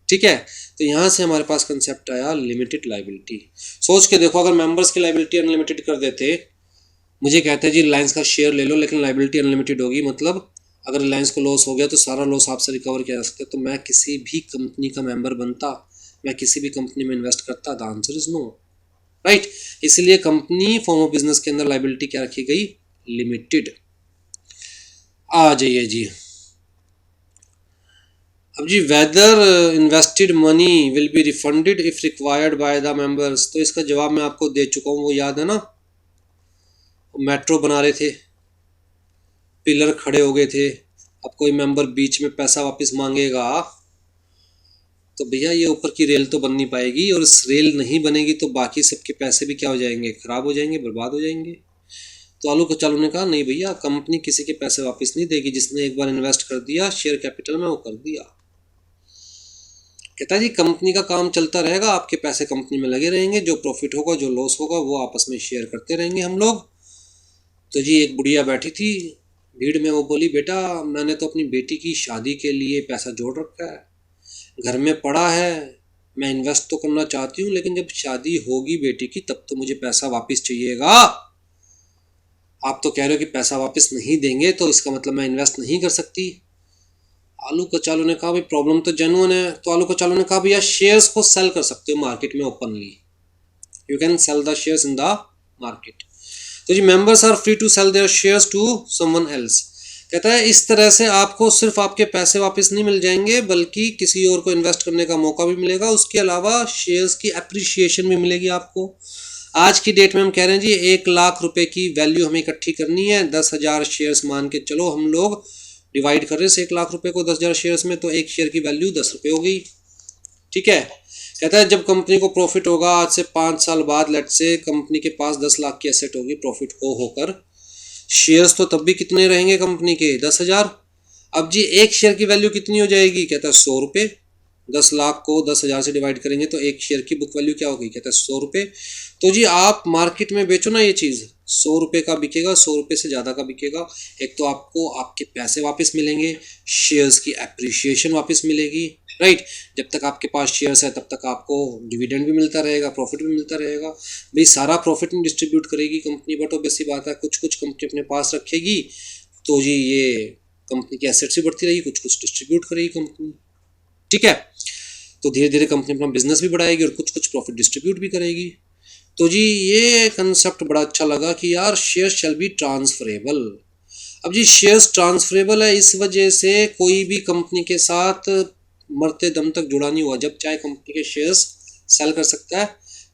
ठीक है, तो यहाँ से हमारे पास concept आया limited liability. सोच के देखो, अगर मेंबर्स की लाइबिलिटी अनलिमिटेड कर देते, मुझे कहते हैं जी रिलायंस का शेयर ले लो लेकिन लाइबिलिटी अनलिमिटेड होगी, मतलब अगर रिलायंस को लॉस हो गया तो सारा लॉस आपसे रिकवर किया जा सकता है, तो मैं किसी भी कंपनी का मेंबर बनता, मैं किसी भी कंपनी में इन्वेस्ट करता? The answer is no, right. इसलिए कंपनी फॉर्म ऑफ बिजनेस के अंदर लाइबिलिटी क्या रखी गई? लिमिटेड। आ जाइए जी, अब जी whether invested money will be refunded if required by the members, तो इसका जवाब मैं आपको दे चुका हूँ, वो याद है ना, मेट्रो बना रहे थे, पिलर खड़े हो गए थे, अब कोई मेंबर बीच में पैसा वापस मांगेगा तो भैया ये ऊपर की रेल तो बन नहीं पाएगी, और इस रेल नहीं बनेगी तो बाकी सबके पैसे भी क्या हो जाएंगे? खराब हो जाएंगे, बर्बाद हो जाएंगे। तो आलू कचालू ने कहा नहीं भैया, कंपनी किसी के पैसे वापस नहीं देगी, जिसने एक बार इन्वेस्ट कर दिया शेयर कैपिटल में वो कर दिया। कहता जी कंपनी का काम चलता रहेगा, आपके पैसे कंपनी में लगे रहेंगे, जो प्रॉफिट होगा जो लॉस होगा वो आपस में शेयर करते रहेंगे हम लोग। तो जी एक बुढ़िया बैठी थी भीड़ में, वो बोली बेटा मैंने तो अपनी बेटी की शादी के लिए पैसा जोड़ रखा है, घर में पड़ा है, मैं इन्वेस्ट तो करना चाहती हूँ लेकिन जब शादी होगी बेटी की तब तो मुझे पैसा वापस चाहिएगा। आप तो कह रहे हो कि पैसा वापस नहीं देंगे, तो इसका मतलब मैं इन्वेस्ट नहीं कर सकती। आलू कचालू ने कहा भाई प्रॉब्लम तो जेन्युइन है। तो आलू कचालू ने कहा भैया शेयर्स को सेल कर सकते हो मार्केट में openly, you can sell the shares in the market. तो जी members are free to sell their shares to someone else. कहता है इस तरह से आपको सिर्फ आपके पैसे वापस नहीं मिल जाएंगे बल्कि किसी और को इन्वेस्ट करने का मौका भी मिलेगा, उसके अलावा शेयर्स की अप्रिशिएशन भी मिलेगी आपको। आज की डेट में हम कह रहे हैं जी 1 लाख रुपए की वैल्यू हमें इकट्ठी करनी है, 10,000 शेयर्स मान के चलो हम लोग डिवाइड कर रहे हैं 1 लाख रुपए को 10,000 शेयर्स में, तो एक शेयर की वैल्यू 10 रुपये हो गई। ठीक है, कहता है जब कंपनी को प्रॉफिट होगा आज से 5 साल बाद, लेट से कंपनी के पास 10 लाख की एसेट होगी प्रॉफिट होकर, शेयर्स तो तब भी कितने रहेंगे कंपनी के? 10,000। अब जी एक शेयर की वैल्यू कितनी हो जाएगी? कहता है 100 रुपये। 10 लाख को 10,000 से डिवाइड करेंगे तो एक शेयर की बुक वैल्यू क्या होगी? कहता है 100 रुपये। तो जी आप मार्केट में बेचो ना ये चीज़, 100 रुपये का बिकेगा, 100 रुपये से ज़्यादा का बिकेगा। एक तो आपको आपके पैसे वापस मिलेंगे, शेयर्स की एप्रिसिएशन वापस मिलेगी, राइट। जब तक आपके पास शेयर्स है तब तक आपको डिविडेंड भी मिलता रहेगा, प्रॉफिट भी मिलता रहेगा। भाई सारा प्रॉफिट नहीं डिस्ट्रीब्यूट करेगी कंपनी, बट ऑब्वियस सी बात है कुछ कुछ कंपनी अपने पास रखेगी, तो जी ये कंपनी की एसेट्स भी बढ़ती रहेगी, कुछ कुछ डिस्ट्रीब्यूट करेगी कंपनी। ठीक है, तो धीरे धीरे कंपनी अपना बिजनेस भी बढ़ाएगी और कुछ कुछ प्रॉफिट डिस्ट्रीब्यूट भी करेगी। तो जी ये कंसेप्ट बड़ा अच्छा लगा कि यार शेयर शैल बी ट्रांसफरेबल। अब जी शेयर्स ट्रांसफरेबल है, इस वजह से कोई भी कंपनी के साथ मरते दम तक जुड़ा नहीं हुआ, जब चाहे कंपनी के शेयर्स सेल कर सकता है।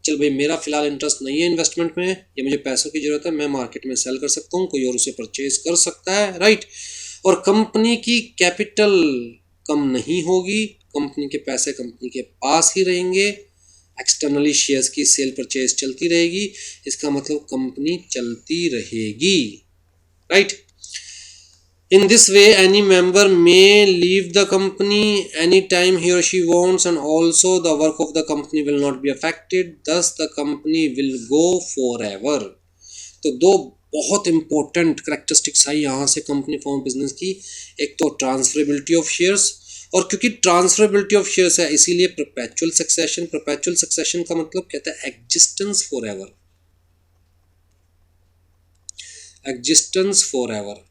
चल भाई मेरा फिलहाल इंटरेस्ट नहीं है इन्वेस्टमेंट में, या मुझे पैसों की जरूरत है, मैं मार्केट में सेल कर सकता हूँ, कोई और उसे परचेज कर सकता है, राइट। और कंपनी की कैपिटल कम नहीं होगी, कंपनी के पैसे कंपनी के पास ही रहेंगे, एक्सटर्नली शेयर्स की सेल परचेज चलती रहेगी, इसका मतलब कंपनी चलती रहेगी, right. In this way, any member may leave the company anytime he or she wants, and also the work of the company will not be affected. Thus, the company will go forever. तो दो बहुत important characteristics आई यहाँ से company form business की, एक तो transferability of shares और क्योंकि ट्रांसफरेबिलिटी ऑफ शेयर्स है इसीलिए परपेचुअल सक्सेशन। परपेचुअल सक्सेशन का मतलब कहता है existence for ever, existence for ever.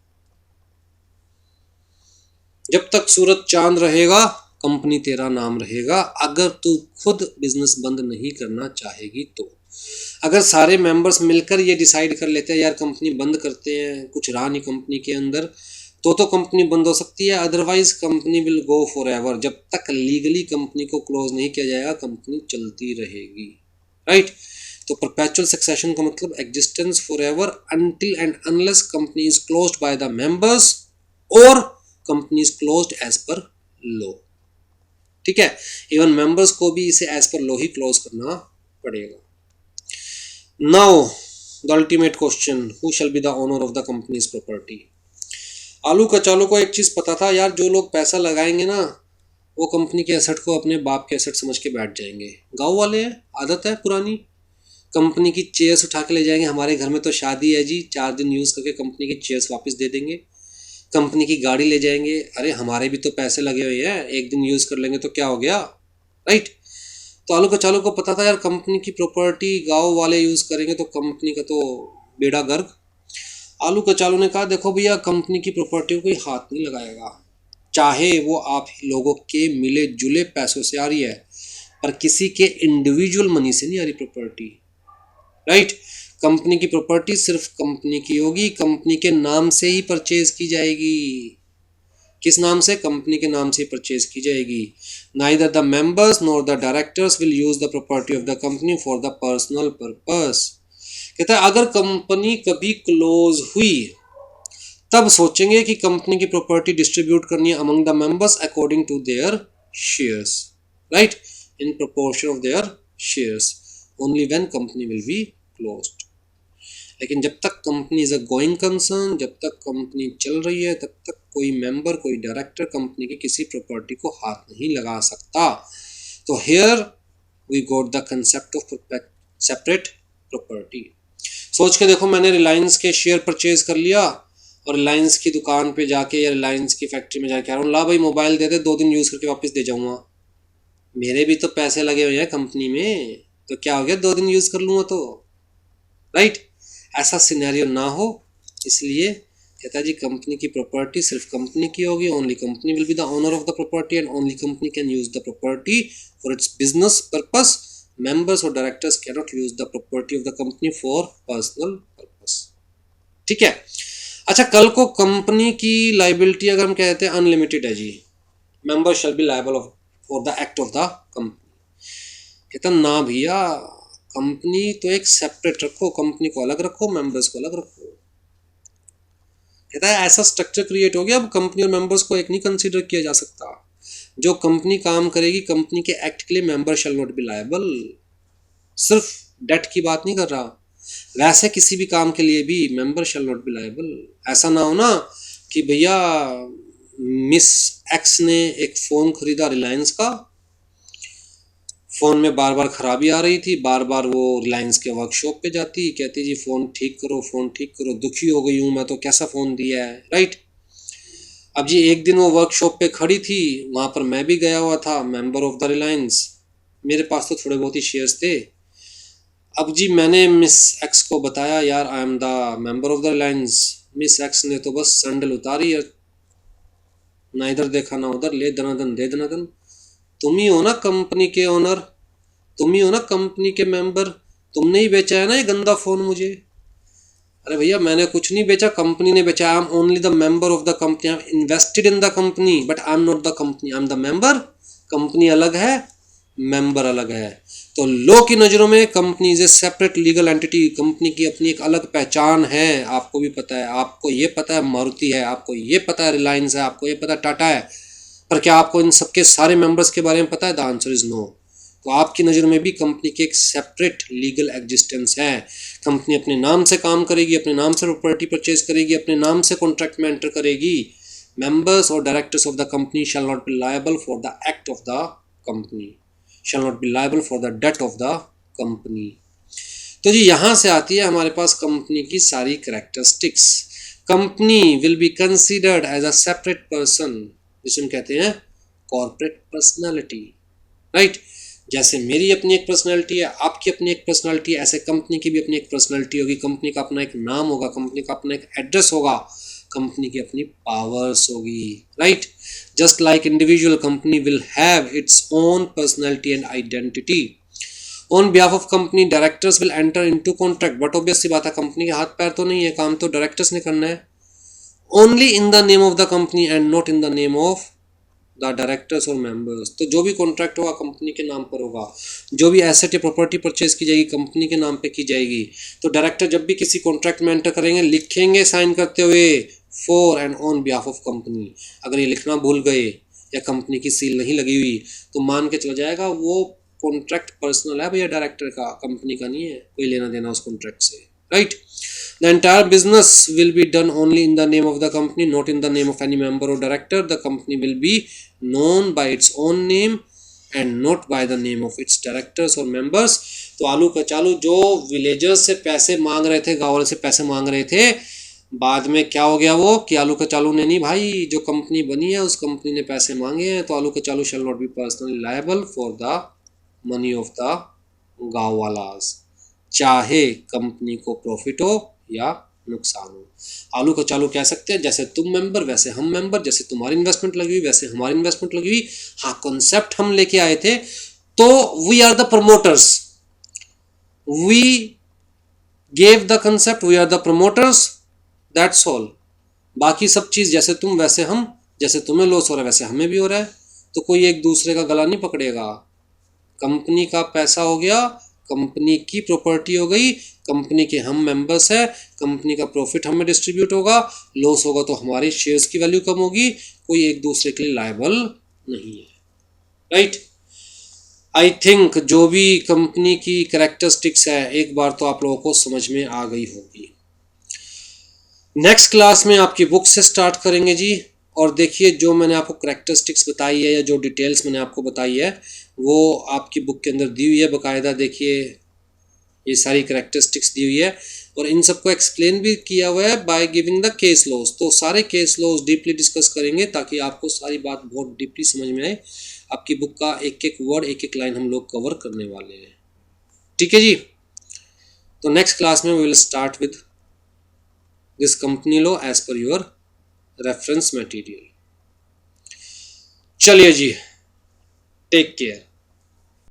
जब तक सूरज चांद रहेगा कंपनी तेरा नाम रहेगा, अगर तू खुद बिजनेस बंद नहीं करना चाहेगी तो। अगर सारे मेंबर्स मिलकर ये डिसाइड कर लेते हैं यार कंपनी बंद करते हैं, कुछ रहा नहीं कंपनी के अंदर, तो कंपनी बंद हो सकती है, otherwise company will go for ever. जब तक लीगली कंपनी को क्लोज नहीं किया जाएगा कंपनी चलती रहेगी, राइट। तो परपेचुअल सक्सेशन का मतलब existence for ever until end unless company is closed by the members और company is closed as per law. ठीक है, इवन मेंबर्स को भी इसे एज पर लॉ ही क्लोज करना पड़ेगा। Now the ultimate question, who shall be the owner of the companies property. आलू कचालू को एक चीज पता था यार, जो लोग पैसा लगाएंगे ना वो कंपनी के एसेट को अपने बाप के एसेट समझ के बैठ जाएंगे। गांव वाले हैं, आदत है पुरानी, कंपनी की चेयर्स उठा के ले जाएंगे। हमारे घर में तो शादी है जी, 4 दिन यूज करके कंपनी की चेयर्स वापस दे देंगे। कंपनी की गाड़ी ले जाएंगे, अरे हमारे भी तो पैसे लगे हुए हैं, एक दिन यूज कर लेंगे तो क्या हो गया, राइट। तो आलू कचालू को पता था यार कंपनी की प्रॉपर्टी गांव वाले यूज करेंगे तो कंपनी का तो बेड़ा गर्क। आलू कचालू ने कहा देखो भैया कंपनी की प्रॉपर्टी को कोई हाथ नहीं लगाएगा, चाहे वो आप लोगों के मिले जुले पैसों से आ रही है, पर किसी के इंडिविजुअल मनी से नहीं आ रही प्रॉपर्टी, राइट। कंपनी की प्रॉपर्टी सिर्फ कंपनी की होगी, कंपनी के नाम से ही परचेज की जाएगी। किस नाम से? कंपनी के नाम से परचेज की जाएगी। Neither the members nor the directors will use the property of the company for the personal purpose. कहता है अगर कंपनी कभी क्लोज हुई तब सोचेंगे कि कंपनी की प्रॉपर्टी डिस्ट्रीब्यूट करनी है among the members according to their shares, right, in proportion of their shares, only when company will be closed. लेकिन जब तक company is a going concern, जब तक कंपनी चल रही है, तब तक कोई मेंबर, कोई डायरेक्टर कंपनी की किसी प्रॉपर्टी को हाथ नहीं लगा सकता। तो here we got the concept of separate property. सोच के देखो, मैंने रिलायंस के शेयर परचेज कर लिया और रिलायंस की दुकान पे जाके या रिलायंस की फैक्ट्री में जाके आ रहा हूँ, ला भाई मोबाइल दे दे, 2 दिन यूज करके वापस दे जाऊंगा। मेरे भी तो पैसे लगे हुए हैं कंपनी में, तो क्या हो गया, 2 दिन यूज कर लूंगा तो, राइट। ऐसा सिनेरियो ना हो, इसलिए कहता जी कंपनी की प्रॉपर्टी सिर्फ कंपनी की होगी, only company will be the owner of the property and only company can use the property for its business purpose. Members और directors can not use the property of the company for personal purpose. ठीक है। अच्छा, कल को company की liability अगर हम कहते हैं अनलिमिटेड है जी, member shall be liable for the act of the company. कहता ना भैया, कंपनी तो एक सेपरेट रखो, कंपनी को अलग रखो, मेंबर्स को अलग रखो। कहता है ऐसा स्ट्रक्चर क्रिएट हो गया, अब कंपनी और मेंबर्स को एक नहीं कंसीडर किया जा सकता। जो कंपनी काम करेगी कंपनी के एक्ट के लिए member shell not be liable. सिर्फ डेट की बात नहीं कर रहा, वैसे किसी भी काम के लिए भी member shell not be liable. ऐसा ना हो ना कि भैया मिस एक्स ने एक फोन खरीदा रिलायंस का, फोन में बार बार खराबी आ रही थी, बार बार वो रिलायंस के वर्कशॉप पे जाती, कहती जी फोन ठीक करो, फोन ठीक करो, दुखी हो गई हूँ मैं तो, कैसा फोन दिया है, राइट। अब जी एक दिन वो वर्कशॉप पे खड़ी थी, वहां पर मैं भी गया हुआ था, मेंबर ऑफ द रिलायंस, मेरे पास तो थोड़े बहुत ही शेयर्स थे। अब जी मैंने मिस एक्स को बताया यार I am the member of the Reliance. Miss x ने तो बस सैंडल उतारी, ना इधर देखा ना उधर, ले दनादन दे दनादन। तुम ही हो ना कंपनी के ओनर, तुम ही हो ना कंपनी के मेंबर, तुमने ही बेचा है ना ये गंदा फोन मुझे। अरे भैया मैंने कुछ नहीं बेचा, कंपनी ने बेचा। आई am only the member of the company, I am invested in the company, but I am not the company, I am the member. Company अलग है, मेंबर अलग है। तो लॉ की नज़रों में company is a separate legal entity, company की अपनी एक अलग पहचान है। आपको भी पता है, आपको ये पता है मारुति है, आपको ये पता है रिलायंस है, आपको ये पता है टाटा है, पर क्या आपको इन सबके सारे मेंबर्स के बारे में पता है? The answer is no. तो आपकी नज़र में भी कंपनी की एक सेपरेट लीगल एग्जिस्टेंस है। कंपनी अपने नाम से काम करेगी, अपने नाम से प्रॉपर्टी परचेज करेगी, अपने नाम से कॉन्ट्रैक्ट में एंटर करेगी। मेंबर्स और directors of the company shall not be liable for the act of the company, shall not be liable for the debt of the company. तो जी यहाँ से आती है हमारे पास कंपनी की सारी characteristics. Company will be considered as a separate person, जिसे हम कहते हैं कॉर्पोरेट पर्सनालिटी, राइट। जैसे मेरी अपनी एक पर्सनालिटी है, आपकी अपनी एक पर्सनालिटी है, ऐसे कंपनी की भी अपनी एक पर्सनालिटी होगी, कंपनी का अपना एक नाम होगा, कंपनी का अपना एक एड्रेस होगा, कंपनी की अपनी पावर्स होगी, right. Just like individual, company will have its own personality and identity. On behalf of company directors will enter into contract, but obvious सी बात है कंपनी के हाथ पैर तो नहीं है, काम तो डायरेक्टर्स ने करना है। Only in the name of the company and not in the name of the directors और मेंबर्स। तो जो भी कॉन्ट्रैक्ट होगा कंपनी के नाम पर होगा, जो भी एसेट या प्रॉपर्टी परचेज की जाएगी कंपनी के नाम पे की जाएगी। तो डायरेक्टर जब भी किसी कॉन्ट्रैक्ट में एंटर करेंगे लिखेंगे साइन करते हुए for and on behalf of company. अगर ये लिखना भूल गए या कंपनी की सील नहीं लगी हुई तो मान के चला जाएगा वो कॉन्ट्रैक्ट पर्सनल है भैया, डायरेक्टर का, कंपनी का नहीं है, कोई लेना देना उस कॉन्ट्रैक्ट से, right. The entire business will be done only in the name of the company, not in the name of any member or director. The company will be known by its own name and not by the name of its directors or members. तो आलू कचालू जो villagers से पैसे मांग रहे थे, गांव वाले से पैसे मांग रहे थे, बाद में क्या हो गया वो कि आलू कचालू ने, नहीं भाई, जो कंपनी बनी है उस कंपनी ने पैसे मांगे हैं, तो आलू कचालू शैल not be personally liable for the money of the गांव वालास, चाहे कंपनी को प्रॉफिट हो या नुकसान हो। आलू कचालू कह सकते हैं जैसे तुम मेंबर वैसे हम मेंबर, जैसे तुम्हारी इन्वेस्टमेंट लगी हुई वैसे हमारी इन्वेस्टमेंट लगी हुई। हाँ, कॉन्सेप्ट हम लेके आए थे, तो we are the promoters, we gave the concept, we are the promoters, that's all. बाकी सब चीज जैसे तुम वैसे हम, जैसे तुम्हें लॉस हो रहा है वैसे हमें भी हो रहा है, तो कोई एक दूसरे का गला नहीं पकड़ेगा। कंपनी का पैसा हो गया, कंपनी की प्रॉपर्टी हो गई, कंपनी के हम मेंबर्स हैं, कंपनी का प्रॉफिट हमें डिस्ट्रीब्यूट होगा, लॉस होगा तो हमारे शेयर्स की वैल्यू कम होगी, कोई एक दूसरे के लिए लायबल नहीं है, राइट। आई थिंक जो भी कंपनी की कैरेक्टरिस्टिक्स है एक बार तो आप लोगों को समझ में आ गई होगी। नेक्स्ट क्लास में आपकी बुक से स्टार्ट करेंगे जी। और देखिए जो मैंने आपको कैरेक्टरिस्टिक्स बताई है या जो डिटेल्स मैंने आपको बताई है वो आपकी बुक के अंदर दी हुई है बकायदा। देखिए ये सारी कैरेक्टरिस्टिक्स दी हुई है और इन सबको एक्सप्लेन भी किया हुआ है by giving the case laws. तो सारे केस लॉज डीपली डिस्कस करेंगे ताकि आपको सारी बात बहुत डीपली समझ में आए। आपकी बुक का एक एक वर्ड एक एक लाइन हम लोग कवर करने वाले हैं, ठीक है जी। तो नेक्स्ट क्लास में we will start with this company law as per your reference material. चलिए जी, टेक केयर।